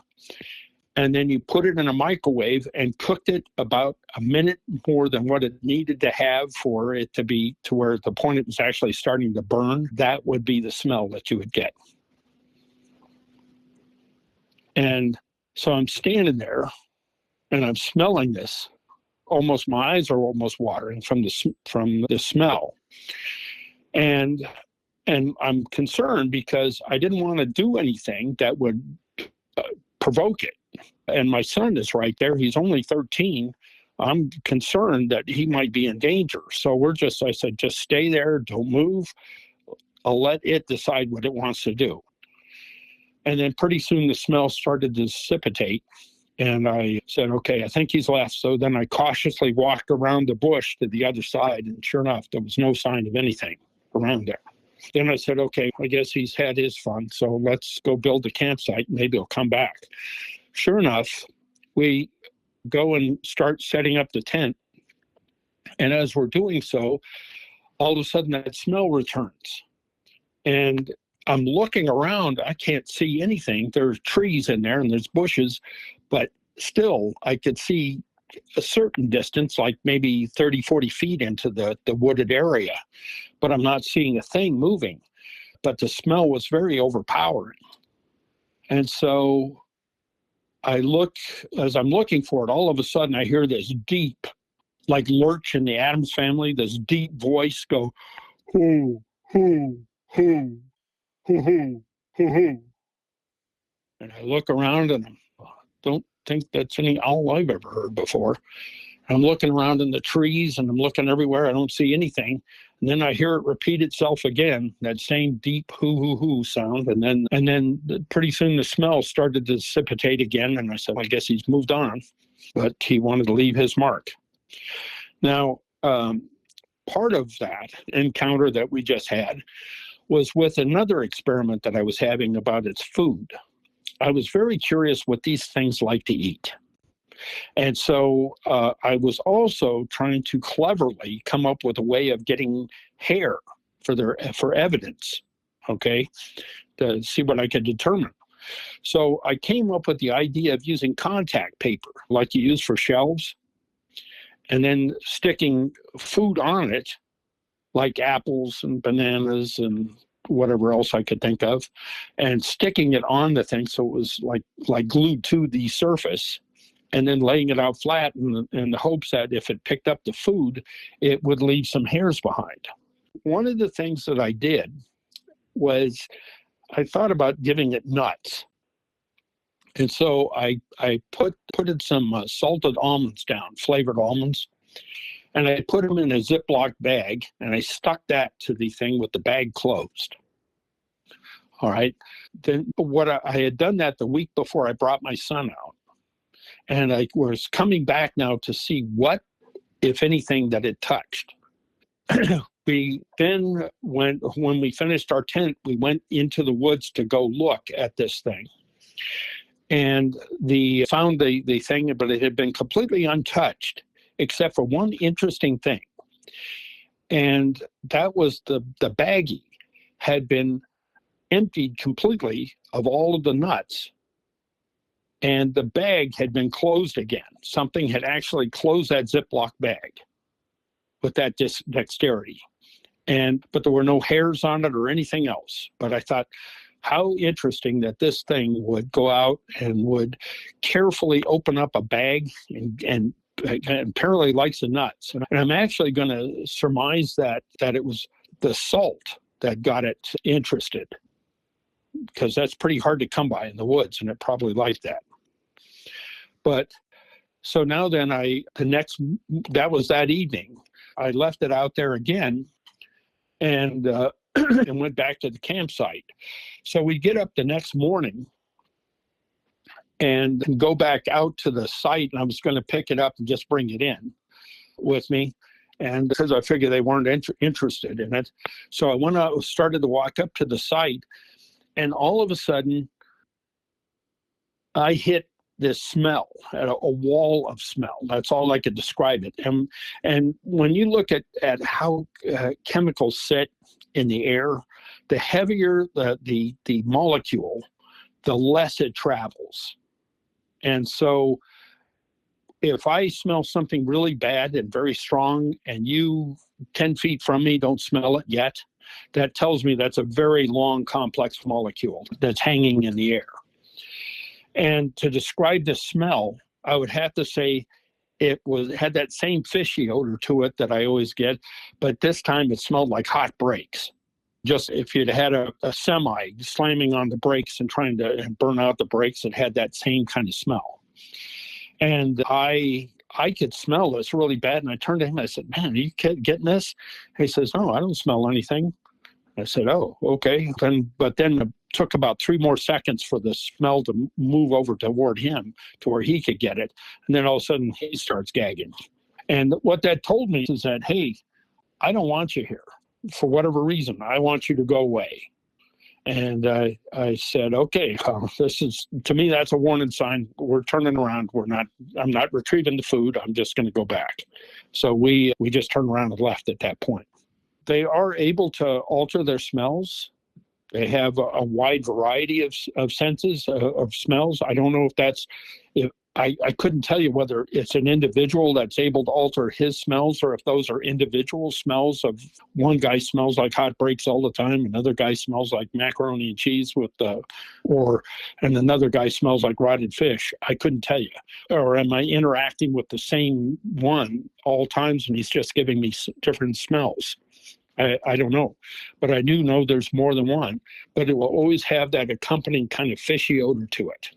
and then you put it in a microwave and cooked it about a minute more than what it needed to have for it to be to where the point it was actually starting to burn, that would be the smell that you would get. And so I'm standing there and I'm smelling this. Almost my eyes are almost watering from the smell. And I'm concerned because I didn't want to do anything that would provoke it. And my son is right there. He's only 13. I'm concerned that he might be in danger. So I said, just stay there. Don't move. I'll let it decide what it wants to do. And then pretty soon the smell started to dissipate. And I said, okay, I think he's left. So then I cautiously walked around the bush to the other side. And sure enough, there was no sign of anything around there. Then I said, okay, I guess he's had his fun. So let's go build a campsite. Maybe he'll come back. Sure enough, we go and start setting up the tent. And as we're doing so, all of a sudden that smell returns. And I'm looking around. I can't see anything. There's trees in there and there's bushes, but still I could see a certain distance, like maybe 30, 40 feet into the wooded area. But I'm not seeing a thing moving. But the smell was very overpowering. And so as I'm looking for it, all of a sudden I hear this deep, like Lurch in the Addams Family, this deep voice go, hoo, hoo, hoo, hoo, hoo, hoo, hoo. And I look around and I don't think that's any owl I've ever heard before. I'm looking around in the trees and I'm looking everywhere. I don't see anything. And then I hear it repeat itself again, that same deep hoo hoo hoo sound. And then pretty soon the smell started to dissipate again. And I said, I guess he's moved on, but he wanted to leave his mark. Now, part of that encounter that we just had was with another experiment that I was having about its food. I was very curious what these things like to eat. And so I was also trying to cleverly come up with a way of getting hair for evidence, okay, to see what I could determine. So I came up with the idea of using contact paper like you use for shelves, and then sticking food on it, like apples and bananas and whatever else I could think of, and sticking it on the thing so it was like glued to the surface, and then laying it out flat in the hopes that if it picked up the food, it would leave some hairs behind. One of the things that I did was I thought about giving it nuts. And so I put in some salted almonds down, flavored almonds, and I put them in a Ziploc bag, and I stuck that to the thing with the bag closed. All right. Then I had done that the week before I brought my son out. And I was coming back now to see what, if anything, that it touched. We then when we finished our tent, we went into the woods to go look at this thing. And found the thing, but it had been completely untouched, except for one interesting thing. And that was the baggie had been emptied completely of all of the nuts. And the bag had been closed again. Something had actually closed that Ziploc bag with that dexterity. But there were no hairs on it or anything else. But I thought, how interesting that this thing would go out and would carefully open up a bag and apparently likes the nuts. And I'm actually going to surmise that it was the salt that got it interested, because that's pretty hard to come by in the woods, and it probably liked that. But so now then that was that evening. I left it out there again and went back to the campsite. So we get up the next morning and go back out to the site, and I was going to pick it up and just bring it in with me, and because I figured they weren't interested in it. So I went out, started to walk up to the site, and all of a sudden I hit this smell, a wall of smell. That's all I could describe it. And when you look at how chemicals sit in the air, the heavier the molecule, the less it travels. And so if I smell something really bad and very strong, and you 10 feet from me don't smell it yet, that tells me that's a very long, complex molecule that's hanging in the air. And to describe the smell, I would have to say it had that same fishy odor to it that I always get, but this time it smelled like hot brakes. Just if you'd had a semi slamming on the brakes and trying to burn out the brakes, it had that same kind of smell. And I could smell this really bad, and I turned to him and I said, "Man, are you getting this?" He says, "No, I don't smell anything." I said, "Oh, okay." But then it took about 3 more seconds for the smell to move over toward him to where he could get it. And then all of a sudden he starts gagging. And what that told me is that, hey, I don't want you here for whatever reason. I want you to go away. And I said, okay, to me, that's a warning sign. We're turning around. I'm not retrieving the food. I'm just going to go back. So we just turned around and left at that point. They are able to alter their smells. They have a wide variety of senses, of smells. I don't know if I couldn't tell you whether it's an individual that's able to alter his smells, or if those are individual smells of one guy smells like hot brakes all the time, another guy smells like macaroni and cheese and another guy smells like rotted fish. I couldn't tell you. Or am I interacting with the same one all times and he's just giving me different smells? I don't know, but I do know there's more than one, but it will always have that accompanying kind of fishy odor to it.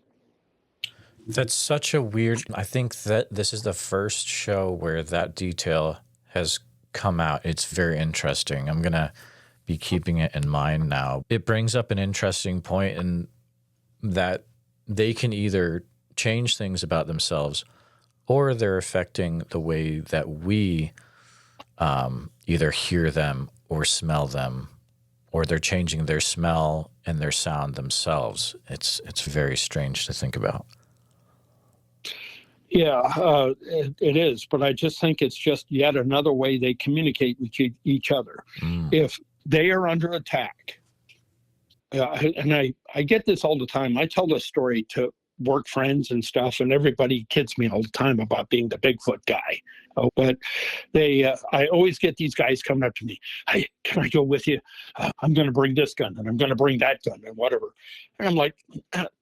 That's such a weird, I think that this is the first show where that detail has come out. It's very interesting. I'm going to be keeping it in mind now. It brings up an interesting point in that they can either change things about themselves, or they're affecting the way that we either hear them or smell them, or they're changing their smell and their sound themselves. It's very strange to think about. Yeah, it is. But I just think it's just yet another way they communicate with each other. If they are under attack, and I get this all the time. I tell this story to work friends and stuff, and everybody kids me all the time about being the Bigfoot guy. But I always get these guys coming up to me. Hey, can I go with you? I'm going to bring this gun, and I'm going to bring that gun, and whatever. And I'm like,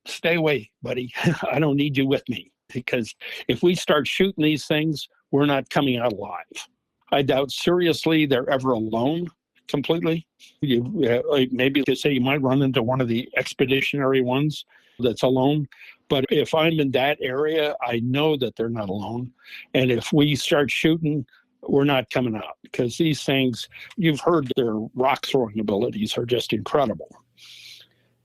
stay away, buddy. I don't need you with me, because if we start shooting these things, we're not coming out alive. I doubt seriously they're ever alone completely. Maybe to say you might run into one of the expeditionary ones that's alone. But if I'm in that area, I know that they're not alone. And if we start shooting, we're not coming out, because these things, you've heard their rock throwing abilities are just incredible.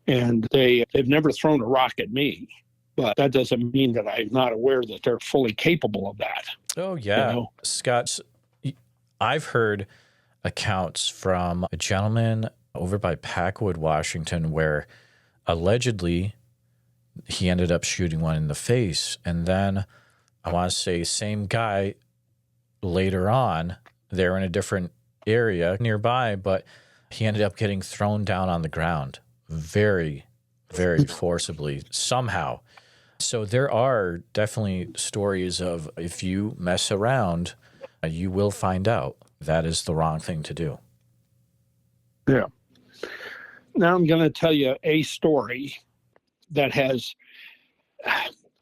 And they've never thrown a rock at me, but that doesn't mean that I'm not aware that they're fully capable of that. Oh, yeah. You know? Scott, I've heard accounts from a gentleman over by Packwood, Washington, where allegedly he ended up shooting one in the face. And then I want to say same guy later on, they're in a different area nearby, but he ended up getting thrown down on the ground very, very forcibly somehow. So there are definitely stories of if you mess around, you will find out. That is the wrong thing to do. Yeah. Now I'm going to tell you a story that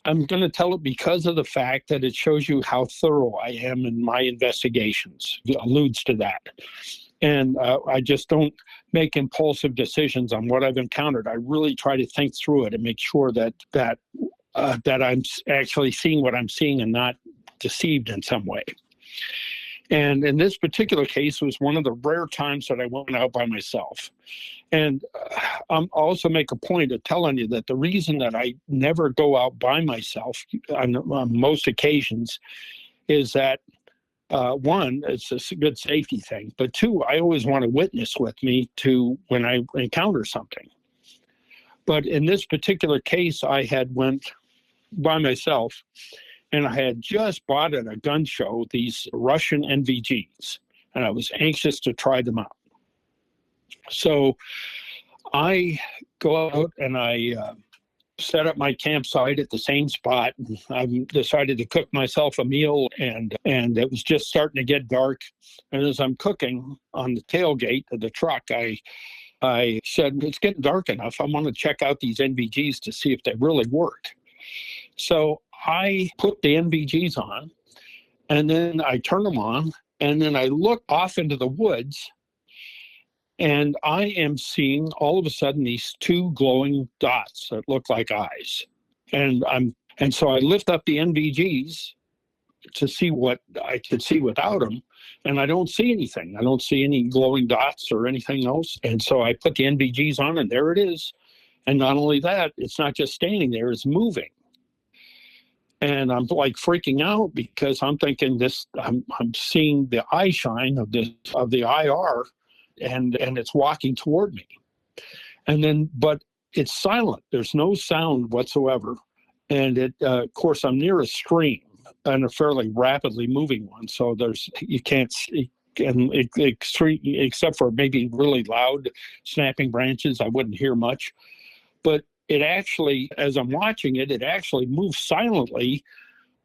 I'm going to tell it because of the fact that it shows you how thorough I am in my investigations. It alludes to that. And I just don't make impulsive decisions on what I've encountered. I really try to think through it and make sure that I'm actually seeing what I'm seeing and not deceived in some way. And in this particular case, it was one of the rare times that I went out by myself. And I'll also make a point of telling you that the reason that I never go out by myself on most occasions is that, one, it's a good safety thing. But two, I always want a witness with me to when I encounter something. But in this particular case, I had went by myself. And I had just bought at a gun show these Russian NVGs, and I was anxious to try them out. So I go out and I set up my campsite at the same spot. I decided to cook myself a meal, and it was just starting to get dark. And as I'm cooking on the tailgate of the truck, I said, it's getting dark enough. I want to check out these NVGs to see if they really work. So I put the NVGs on, and then I turn them on, and then I look off into the woods, and I am seeing all of a sudden these two glowing dots that look like eyes. And so I lift up the NVGs to see what I could see without them, and I don't see anything. I don't see any glowing dots or anything else. And so I put the NVGs on, and there it is. And not only that, it's not just standing there, it's moving. And I'm like freaking out because I'm thinking I'm seeing the eye shine of the IR, and it's walking toward me. And then, but it's silent. There's no sound whatsoever. And of course, I'm near a stream, and a fairly rapidly moving one. So you can't see, and except for maybe really loud snapping branches, I wouldn't hear much. But it actually, as I'm watching it, it actually moves silently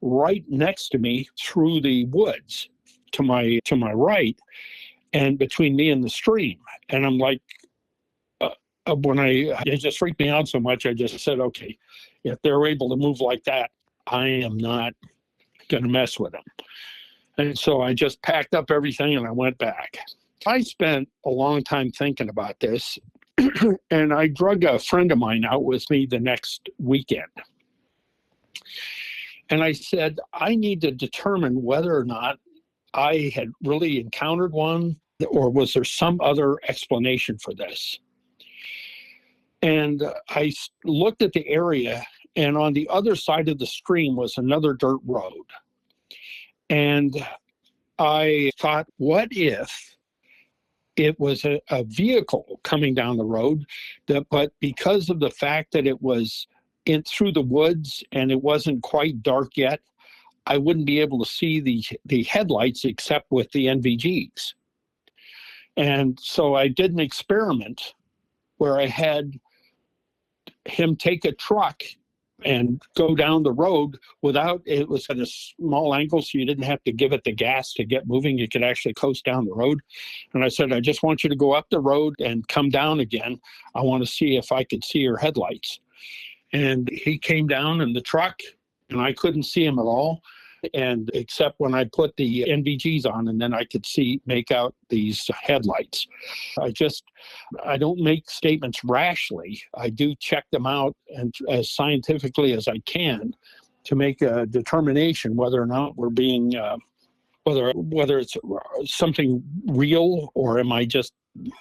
right next to me through the woods to my right, and between me and the stream. And I'm like, it just freaked me out so much, I just said, okay, if they're able to move like that, I am not going to mess with them. And so I just packed up everything and I went back. I spent a long time thinking about this. And I drug a friend of mine out with me the next weekend. And I said, I need to determine whether or not I had really encountered one, or was there some other explanation for this? And I looked at the area, and on the other side of the stream was another dirt road. And I thought, what if it was a vehicle coming down the road, but because of the fact that it was in through the woods and it wasn't quite dark yet, I wouldn't be able to see the headlights except with the NVGs. And so I did an experiment where I had him take a truck and go down the road without, it was at a small angle, so you didn't have to give it the gas to get moving. You could actually coast down the road. And I said, I just want you to go up the road and come down again. I want to see if I could see your headlights. And he came down in the truck, and I couldn't see him at all. And except when I put the NVGs on, and then I could make out these headlights. I don't make statements rashly. I do check them out and as scientifically as I can to make a determination whether or not we're being, whether it's something real, or am I just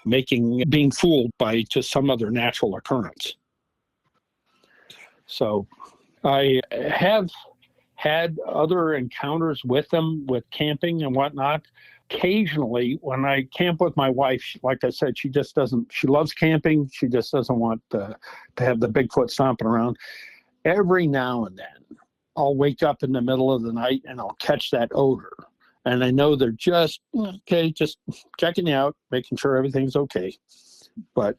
being fooled by just some other natural occurrence. So I have had other encounters with them with camping and whatnot. Occasionally, when I camp with my wife, like I said, she loves camping. She just doesn't want to have the Bigfoot stomping around. Every now and then, I'll wake up in the middle of the night and I'll catch that odor. And I know they're just checking you out, making sure everything's okay. But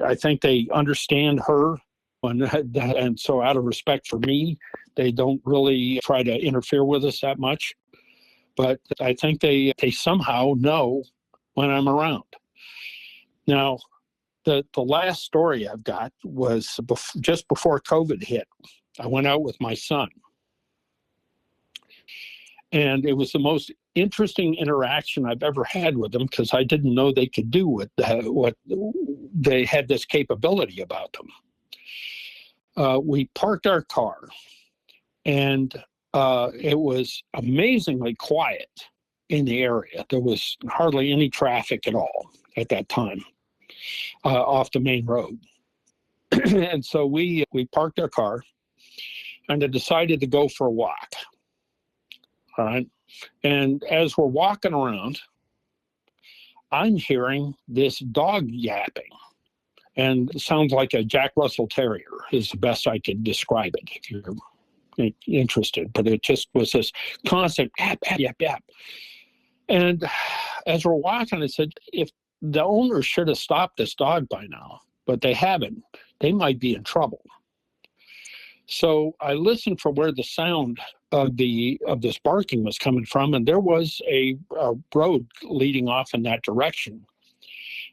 I think they understand her. And so out of respect for me, they don't really try to interfere with us that much. But I think they somehow know when I'm around. Now, the last story I've got was just before COVID hit. I went out with my son. And it was the most interesting interaction I've ever had with them, because I didn't know they could do what they had this capability about them. We parked our car, and it was amazingly quiet in the area. There was hardly any traffic at all at that time off the main road. And so we parked our car and I decided to go for a walk. All right. And as we're walking around, I'm hearing this dog yapping. And it sounds like a Jack Russell Terrier is the best I could describe it, if you're interested. But it just was this constant yap, yap, yap, yap. And as we're walking, I said, if the owner should have stopped this dog by now, but they haven't, they might be in trouble. So I listened for where the sound of this barking was coming from, and there was a road leading off in that direction.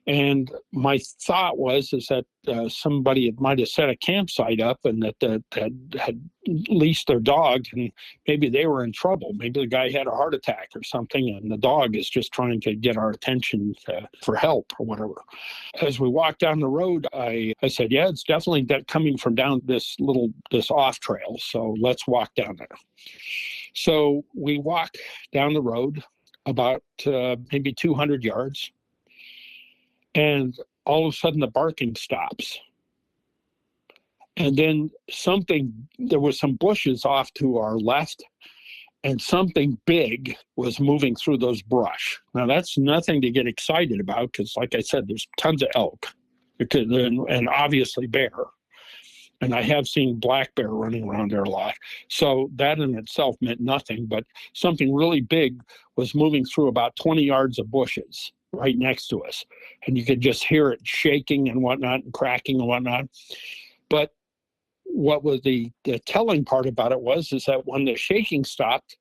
And my thought is that somebody might have set a campsite up, and that had leased their dog, and maybe they were in trouble. Maybe the guy had a heart attack or something, and the dog is just trying to get our attention for help or whatever. As we walked down the road, I said, yeah, it's definitely coming from down this off trail, so let's walk down there. So we walk down the road about maybe 200 yards. And all of a sudden the barking stops. And then there was some bushes off to our left, and something big was moving through those brush. Now that's nothing to get excited about, because like I said, there's tons of elk and obviously bear. And I have seen black bear running around there a lot. So that in itself meant nothing, but something really big was moving through about 20 yards of bushes right next to us. And you could just hear it shaking and whatnot, and cracking and whatnot. But what was the telling part about it is that when the shaking stopped,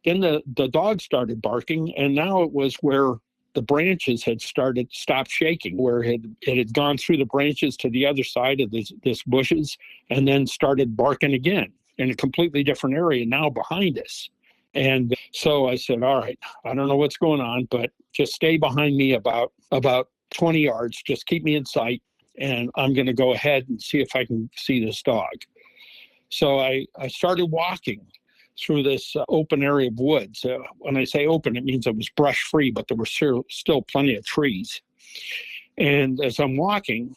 then the dog started barking, and now it was where the branches had stopped shaking, where it had gone through the branches to the other side of this bushes, and then started barking again in a completely different area now behind us. And so I said, all right, I don't know what's going on, but just stay behind me about 20 yards. Just keep me in sight, and I'm going to go ahead and see if I can see this dog. So I started walking through this open area of woods. When I say open, it means it was brush-free, but there were still plenty of trees. And as I'm walking,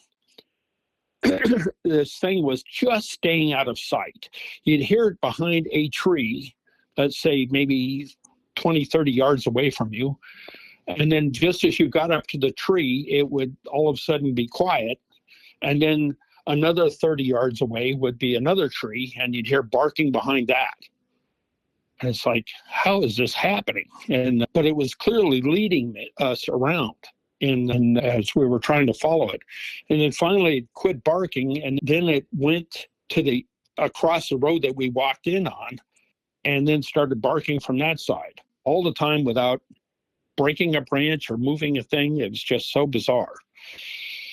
this thing was just staying out of sight. You'd hear it behind a tree, let's say maybe 20, 30 yards away from you. And then just as you got up to the tree, it would all of a sudden be quiet. And then another 30 yards away would be another tree, and you'd hear barking behind that. And it's like, how is this happening? But it was clearly leading us around as we were trying to follow it. And then finally it quit barking, and then it went to across the road that we walked in on, and then started barking from that side all the time without breaking a branch or moving a thing. It was just so bizarre.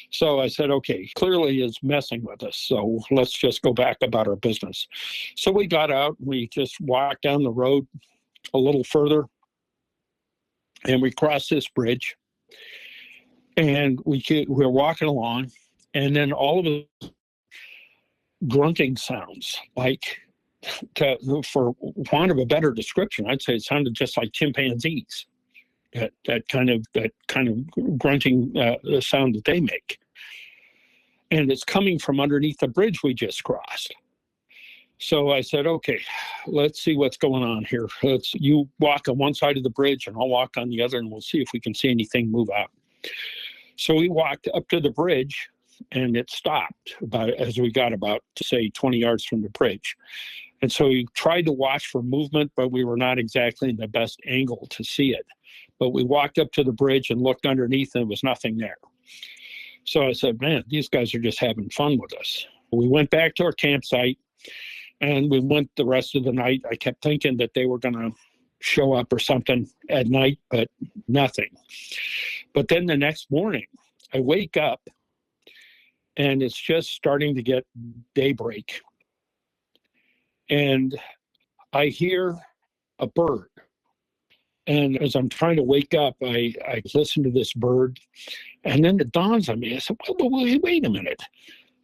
So I said, okay, clearly it's messing with us, so let's just go back about our business. So we got out, we just walked down the road a little further, and we crossed this bridge, and we're walking along, and then all of a grunting sounds, like, for want of a better description, I'd say it sounded just like chimpanzees. That kind of grunting sound that they make, and it's coming from underneath the bridge we just crossed. So I said, okay, let's see what's going on here. You walk on one side of the bridge and I'll walk on the other, and we'll see if we can see anything move out. So we walked up to the bridge, and it stopped as we got about, say, 20 yards from the bridge. And so we tried to watch for movement, but we were not exactly in the best angle to see it. But we walked up to the bridge and looked underneath, and there was nothing there. So I said, man, these guys are just having fun with us. We went back to our campsite, and we went the rest of the night. I kept thinking that they were going to show up or something at night, but nothing. But then the next morning, I wake up, and it's just starting to get daybreak. And I hear a bird. And as I'm trying to wake up, I listen to this bird, and then it dawns on me. I said, wait a minute.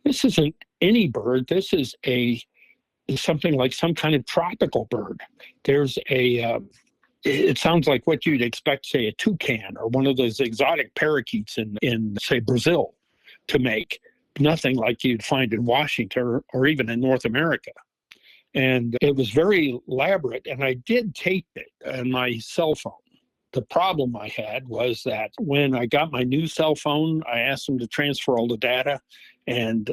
This isn't any bird. This is something like some kind of tropical bird. There's it sounds like what you'd expect, say, a toucan or one of those exotic parakeets in say, Brazil to make. Nothing like you'd find in Washington or even in North America. And it was very elaborate, and I did tape it on my cell phone. The problem I had was that when I got my new cell phone, I asked them to transfer all the data, and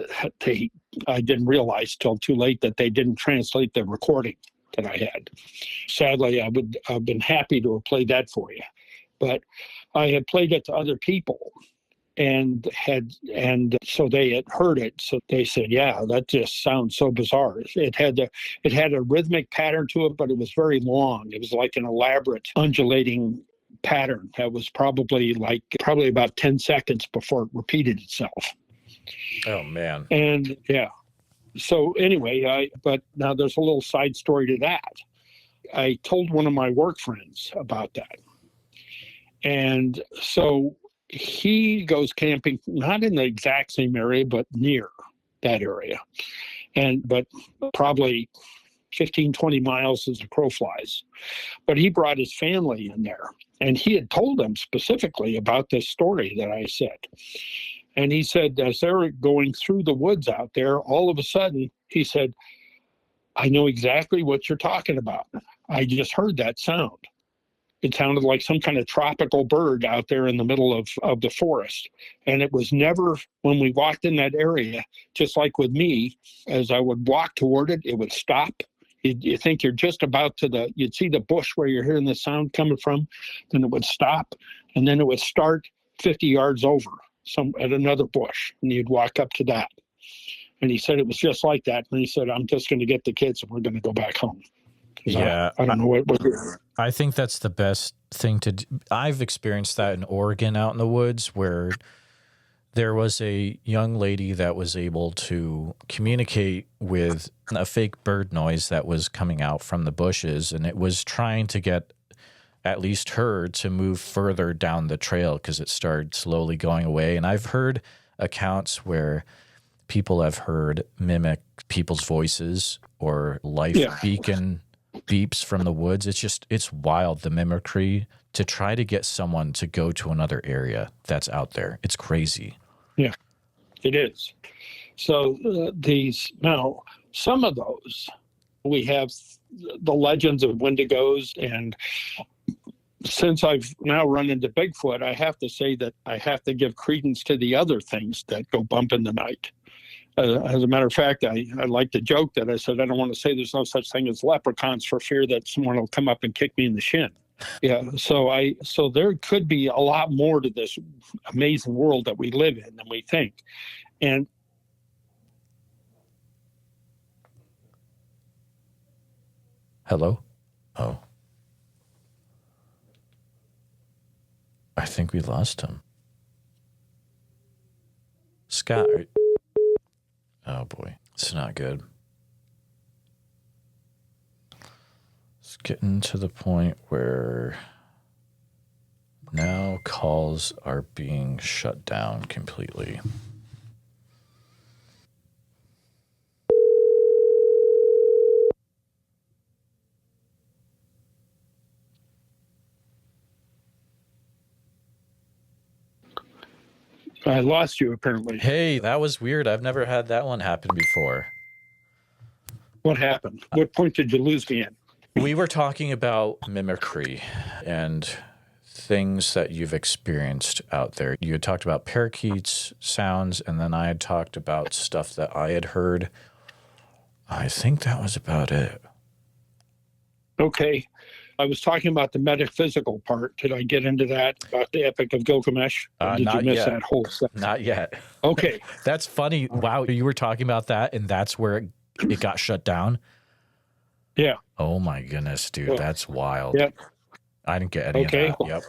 I didn't realize till too late that they didn't translate the recording that I had. Sadly, I've been happy to have played that for you. But I had played it to other people, and so they had heard it. So they said, yeah, that just sounds so bizarre. It had a rhythmic pattern to it, but it was very long. It was like an elaborate undulating pattern that was probably about 10 seconds before it repeated itself. Oh, man. And yeah. So anyway, but now there's a little side story to that. I told one of my work friends about that. And so he goes camping, not in the exact same area, but near that area. But probably 15, 20 miles as the crow flies. But he brought his family in there, and he had told them specifically about this story that I said. And he said, as they were going through the woods out there, all of a sudden, he said, I know exactly what you're talking about. I just heard that sound. It sounded like some kind of tropical bird out there in the middle of the forest. And it was never, when we walked in that area, just like with me, as I would walk toward it, it would stop. You think you're just about you'd see the bush where you're hearing the sound coming from, then it would stop, and then it would start 50 yards over at another bush, and you'd walk up to that. And he said it was just like that. And he said, I'm just going to get the kids and we're going to go back home. Yeah. I don't know what we're doing. I think that's the best thing to do. I've experienced that in Oregon out in the woods, where there was a young lady that was able to communicate with a fake bird noise that was coming out from the bushes, and it was trying to get at least her to move further down the trail because it started slowly going away. And I've heard accounts where people have heard mimic people's voices or life beacon beeps from the woods. It's wild, the mimicry to try to get someone to go to another area that's out there. It's crazy. Yeah, it is. So now some of those, we have the legends of Wendigos, and since I've now run into Bigfoot, I have to say that I have to give credence to the other things that go bump in the night. As a matter of fact, I like to joke that I said I don't want to say there's no such thing as leprechauns for fear that someone will come up and kick me in the shin. Yeah, so there could be a lot more to this amazing world that we live in than we think. And hello? Oh. I think we lost him. Scott. Oh boy, it's not good. It's getting to the point where now calls are being shut down completely. I lost you, apparently. Hey, that was weird. I've never had that one happen before. What happened? What point did you lose me in? We were talking about mimicry and things that you've experienced out there. You had talked about parakeets, sounds, and then I had talked about stuff that I had heard. I think that was about it. Okay. I was talking about the metaphysical part. Did I get into that about the Epic of Gilgamesh? Or did you miss that whole stuff? Not yet. Okay. That's funny. Wow, you were talking about that, and that's where it got shut down? Yeah. Oh, my goodness, dude. That's wild. Yep. I didn't get any of that. Yep.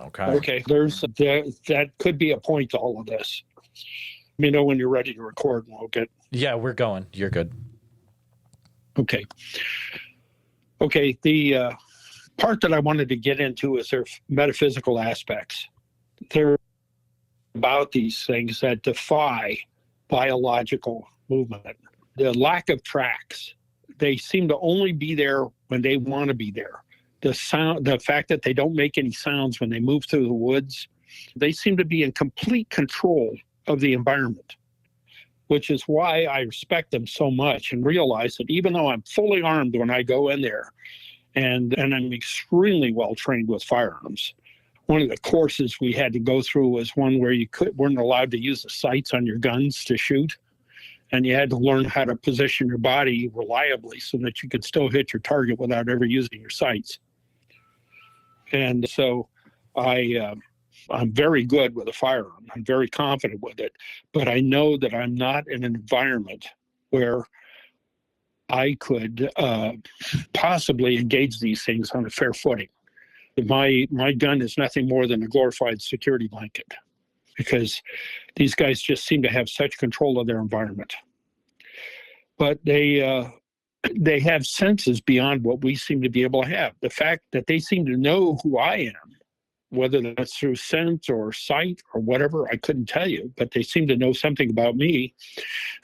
Okay. Okay. That could be a point to all of this. Let me know when you're ready to record, and we'll get... Yeah, we're going. You're good. Okay. Okay. The part that I wanted to get into is their metaphysical aspects. They're about these things that defy biological movement. The lack of tracks. They seem to only be there when they want to be there. The fact that they don't make any sounds when they move through the woods, they seem to be in complete control of the environment, which is why I respect them so much and realize that even though I'm fully armed when I go in there, and I'm extremely well trained with firearms. One of the courses we had to go through was one where you weren't allowed to use the sights on your guns to shoot. And you had to learn how to position your body reliably so that you could still hit your target without ever using your sights. And so I'm very good with a firearm. I'm very confident with it. But I know that I'm not in an environment where I could possibly engage these things on a fair footing. My gun is nothing more than a glorified security blanket because these guys just seem to have such control of their environment. But they have senses beyond what we seem to be able to have. The fact that they seem to know who I am, whether that's through scent or sight or whatever, I couldn't tell you, but they seem to know something about me,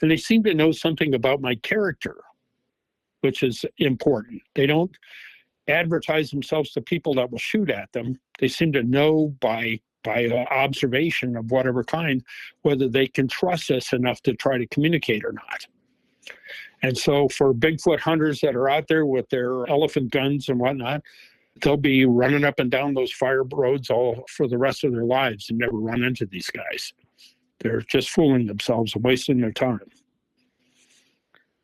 and they seem to know something about my character, which is important. They don't advertise themselves to people that will shoot at them. They seem to know by observation of whatever kind whether they can trust us enough to try to communicate or not. And so for Bigfoot hunters that are out there with their elephant guns and whatnot, they'll be running up and down those fire roads all for the rest of their lives and never run into these guys. They're just fooling themselves and wasting their time.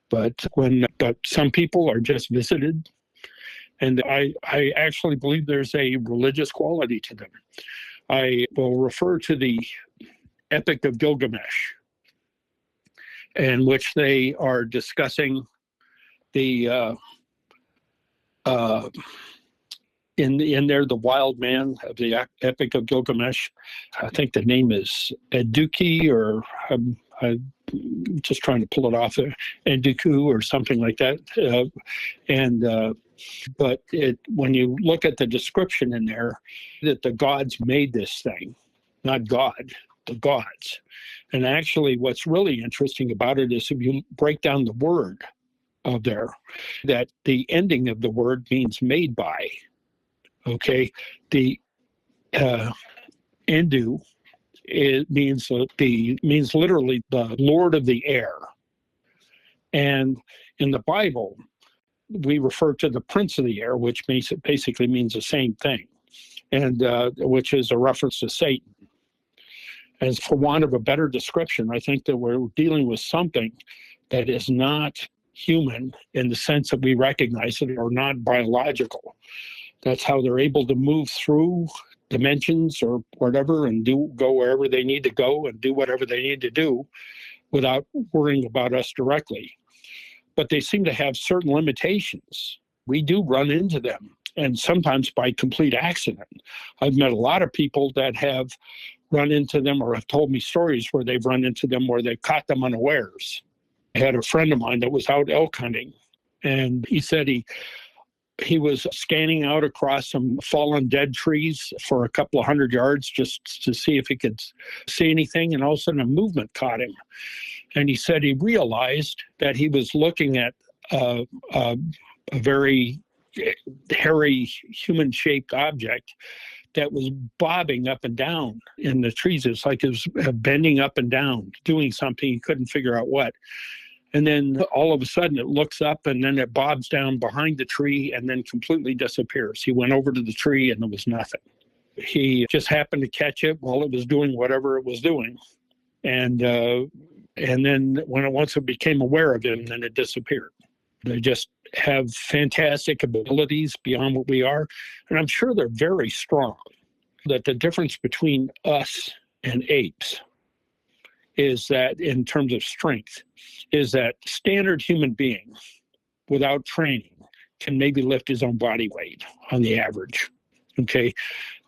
But some people are just visited, and I actually believe there's a religious quality to them. I will refer to the Epic of Gilgamesh, in which they are discussing the in there the wild man of the Epic of Gilgamesh. I think the name is Eduki, or I'm just trying to pull it off there, Enduku or something like that. But when you look at the description in there, that the gods made this thing, not God, the gods. And actually what's really interesting about it is if you break down the word of there, that the ending of the word means made by. Okay, the Endu, it means literally the Lord of the air. And in the Bible, we refer to the Prince of the Air, which basically means the same thing. and which is a reference to Satan. As for want of a better description, I think that we're dealing with something that is not human in the sense that we recognize it, or not biological. That's how they're able to move through dimensions or whatever and go wherever they need to go and do whatever they need to do without worrying about us directly. But they seem to have certain limitations. We do run into them, and sometimes by complete accident. I've met a lot of people that have run into them or have told me stories where they've run into them where they've caught them unawares. I had a friend of mine that was out elk hunting, and he said he was scanning out across some fallen dead trees for a couple of 100 yards just to see if he could see anything, and all of a sudden a movement caught him. And he said he realized that he was looking at a very hairy human-shaped object that was bobbing up and down in the trees. It's like it was bending up and down, doing something. He couldn't figure out what. And then all of a sudden it looks up and then it bobs down behind the tree and then completely disappears. He went over to the tree and there was nothing. He just happened to catch it while it was doing whatever it was doing. And then once it became aware of him, then it disappeared. They just have fantastic abilities beyond what we are. And I'm sure they're very strong. That the difference between us and apes is that, in terms of strength, is that standard human being without training can maybe lift his own body weight on the average. Okay.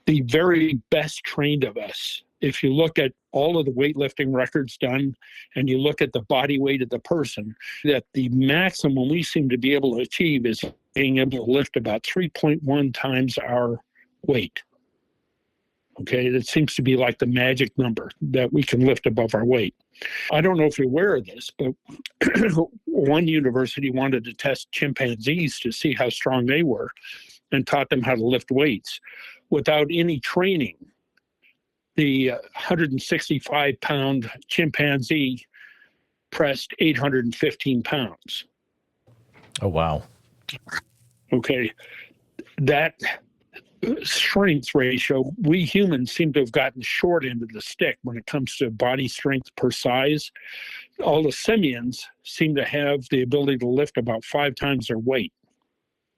The very best trained of us, if you look at all of the weightlifting records done and you look at the body weight of the person, that the maximum we seem to be able to achieve is being able to lift about 3.1 times our weight. Okay, that seems to be like the magic number that we can lift above our weight. I don't know if you're aware of this, but one university wanted to test chimpanzees to see how strong they were and taught them how to lift weights without any training. The 165-pound chimpanzee pressed 815 pounds. Oh, wow. Okay. That strength ratio, we humans seem to have gotten short end of the stick when it comes to body strength per size. All the simians seem to have the ability to lift about 5 times their weight.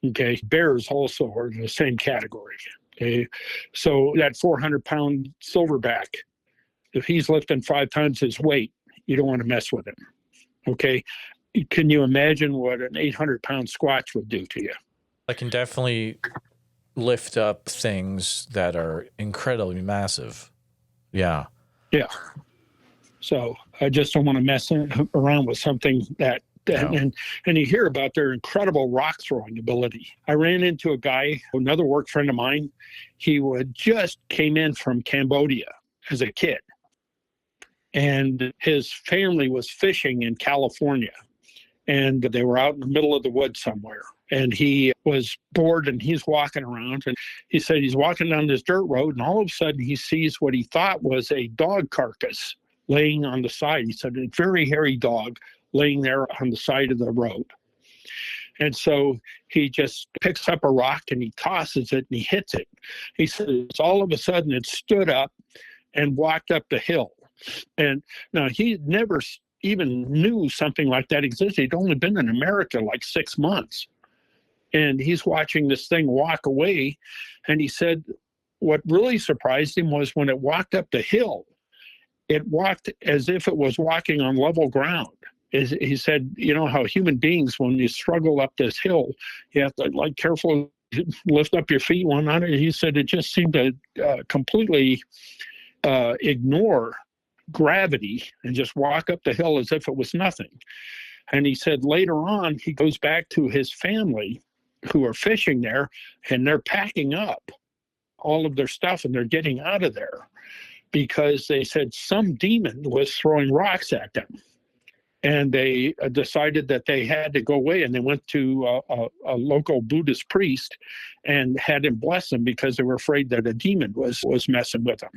Okay. Bears also are in the same category. Okay. So that 400-pound silverback, if he's lifting 5 times his weight, you don't want to mess with him. Okay. Can you imagine what an 800-pound squatch would do to you? I can definitely lift up things that are incredibly massive. Yeah. Yeah. So I just don't want to mess around with something that No. And you hear about their incredible rock throwing ability. I ran into a guy, another work friend of mine. He just came in from Cambodia as a kid. And his family was fishing in California. And they were out in the middle of the woods somewhere. And he was bored and he's walking around. And he said he's walking down this dirt road and all of a sudden he sees what he thought was a dog carcass laying on the side. He said a very hairy dog laying there on the side of the road. And so he just picks up a rock and he tosses it and he hits it. He says all of a sudden it stood up and walked up the hill. And now he never even knew something like that existed. He'd only been in America like 6 months. And he's watching this thing walk away. And he said what really surprised him was when it walked up the hill, it walked as if it was walking on level ground. He said, you know how human beings, when you struggle up this hill, you have to like carefully lift up your feet one on it. He said it just seemed to completely ignore gravity and just walk up the hill as if it was nothing. And he said later on, he goes back to his family who are fishing there and they're packing up all of their stuff and they're getting out of there because they said some demon was throwing rocks at them. And they decided that they had to go away, and they went to a local Buddhist priest and had him bless them because they were afraid that a demon was messing with them.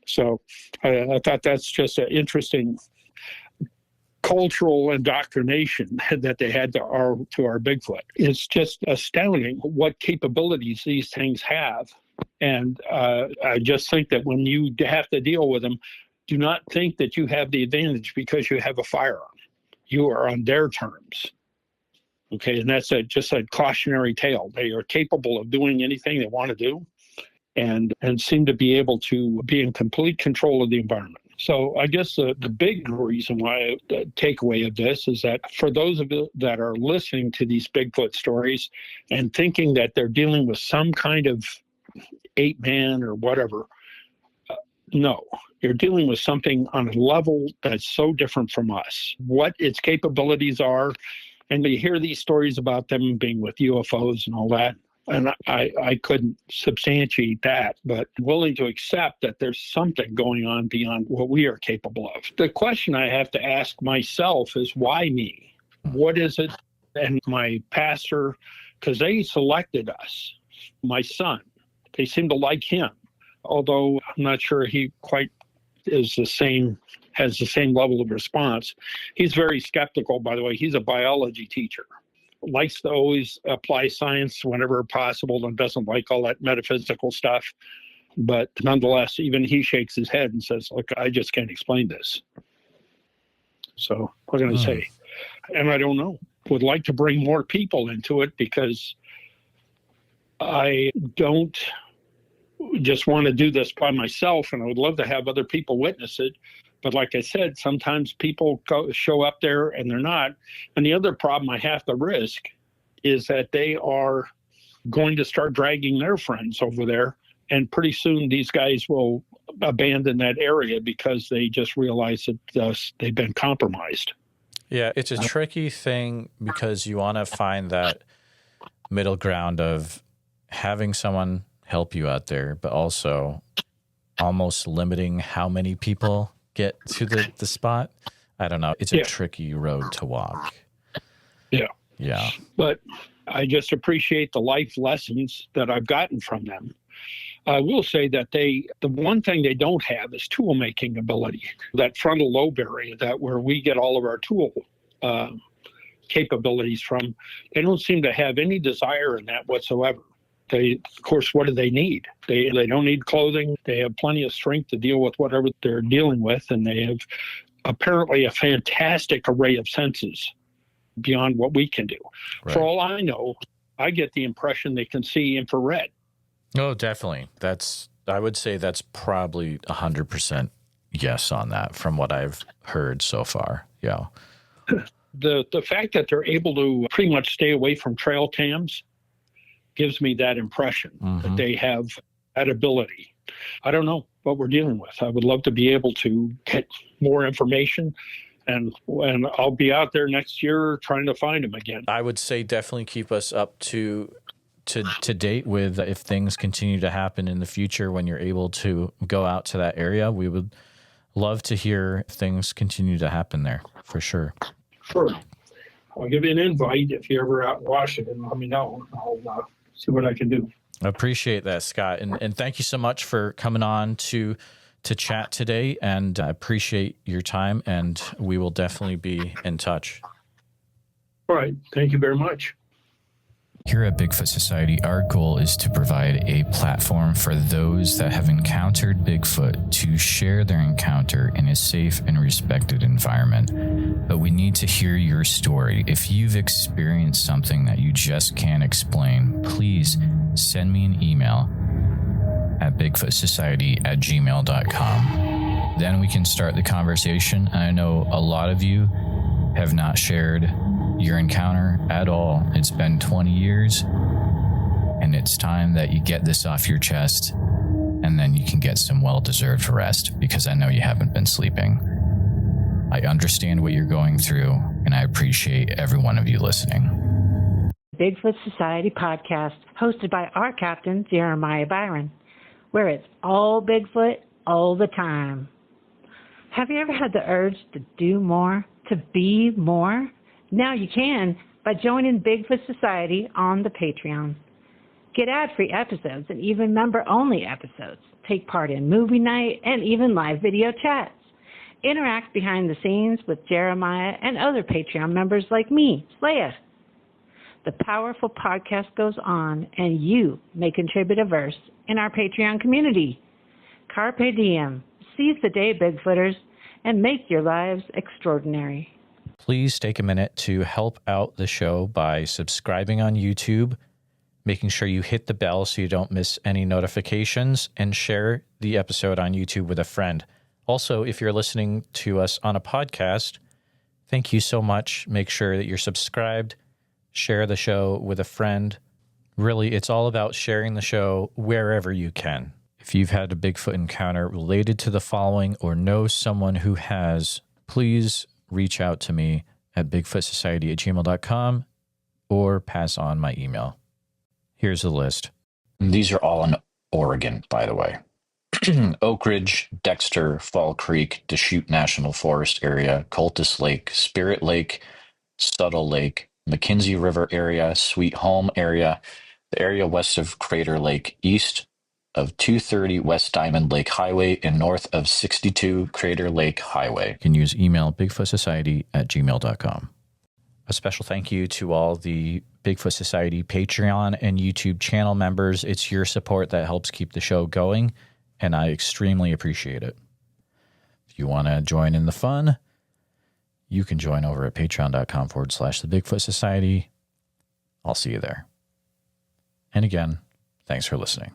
So I thought that's just an interesting cultural indoctrination that they had to our Bigfoot. It's just astounding what capabilities these things have And I just think that when you have to deal with them, do not think that you have the advantage because you have a firearm. You are on their terms. Okay, and that's just a cautionary tale. They are capable of doing anything they want to do and seem to be able to be in complete control of the environment. So I guess the big reason why the takeaway of this is that for those of you that are listening to these Bigfoot stories and thinking that they're dealing with some kind of ape man or whatever, no, you're dealing with something on a level that's so different from us. What its capabilities are, and you hear these stories about them being with UFOs and all that, and I couldn't substantiate that, but willing to accept that there's something going on beyond what we are capable of. The question I have to ask myself is, why me? What is it? And my pastor, because they selected us, my son, they seem to like him. Although I'm not sure he quite has the same level of response. He's very skeptical, by the way. He's a biology teacher. Likes to always apply science whenever possible and doesn't like all that metaphysical stuff. But nonetheless, even he shakes his head and says, look, I just can't explain this. So what can I say? And I don't know. Would like to bring more people into it because I don't just want to do this by myself, and I would love to have other people witness it. But like I said, sometimes people show up there and they're not. And the other problem I have to risk is that they are going to start dragging their friends over there. And pretty soon these guys will abandon that area because they just realize that they've been compromised. Yeah, it's a tricky thing because you want to find that middle ground of having someone help you out there, but also almost limiting how many people get to the spot. I don't know. It's a tricky road to walk. Yeah. Yeah. But I just appreciate the life lessons that I've gotten from them. I will say that the one thing they don't have is tool making ability. That frontal lobe area, that where we get all of our tool capabilities from, they don't seem to have any desire in that whatsoever. Of course, what do they need? They don't need clothing. They have plenty of strength to deal with whatever they're dealing with, and they have apparently a fantastic array of senses beyond what we can do. Right. For all I know, I get the impression they can see infrared. Oh, definitely. I would say that's probably 100% yes on that from what I've heard so far. Yeah. The fact that they're able to pretty much stay away from trail cams gives me that impression that they have that ability. I don't know what we're dealing with. I would love to be able to get more information, and I'll be out there next year trying to find them again. I would say definitely keep us up to date with if things continue to happen in the future when you're able to go out to that area. We would love to hear if things continue to happen there, for sure. Sure. I'll give you an invite if you're ever out in Washington. Let me know. I'll see what I can do. I appreciate that, Scott. And thank you so much for coming on to chat today. And I appreciate your time, and we will definitely be in touch. All right. Thank you very much. Here at Bigfoot Society, our goal is to provide a platform for those that have encountered Bigfoot to share their encounter in a safe and respected environment. But we need to hear your story. If you've experienced something that you just can't explain, please send me an email at bigfootsociety@gmail.com. Then we can start the conversation. And I know a lot of you have not shared your encounter at all. It's been 20 years, and it's time that you get this off your chest, and then you can get some well-deserved rest, because I know you haven't been sleeping. I understand what you're going through, and I appreciate every one of you listening. Bigfoot Society podcast, hosted by our captain, Jeremiah Byron, where it's all Bigfoot all the time. Have you ever had the urge to do more, to be more? Now you can by joining Bigfoot Society on the Patreon. Get ad-free episodes and even member-only episodes. Take part in movie night and even live video chats. Interact behind the scenes with Jeremiah and other Patreon members like me, Slaya. the powerful podcast goes on, and you may contribute a verse in our Patreon community. Carpe diem. Seize the day, Bigfooters, and make your lives extraordinary. Please take a minute to help out the show by subscribing on YouTube, making sure you hit the bell so you don't miss any notifications, and share the episode on YouTube with a friend. Also, if you're listening to us on a podcast, thank you so much. Make sure that you're subscribed, share the show with a friend. Really, it's all about sharing the show wherever you can. If you've had a Bigfoot encounter related to the following or know someone who has, please reach out to me at bigfootsociety@gmail.com or pass on my email. Here's the list. These are all in Oregon, by the way. Oak Ridge, Dexter, Fall Creek, Deschutes National Forest area, Cultus Lake, Spirit Lake, Subtle Lake, McKenzie River area, Sweet Home area, the area west of Crater Lake, east of 230 West Diamond Lake Highway, and north of 62 Crater Lake Highway. You can use email bigfootsociety@gmail.com. A special thank you to all the Bigfoot Society Patreon and YouTube channel members. It's your support that helps keep the show going, and I extremely appreciate it. If you want to join in the fun, you can join over at patreon.com/the Bigfoot Society. I'll see you there. And again, thanks for listening.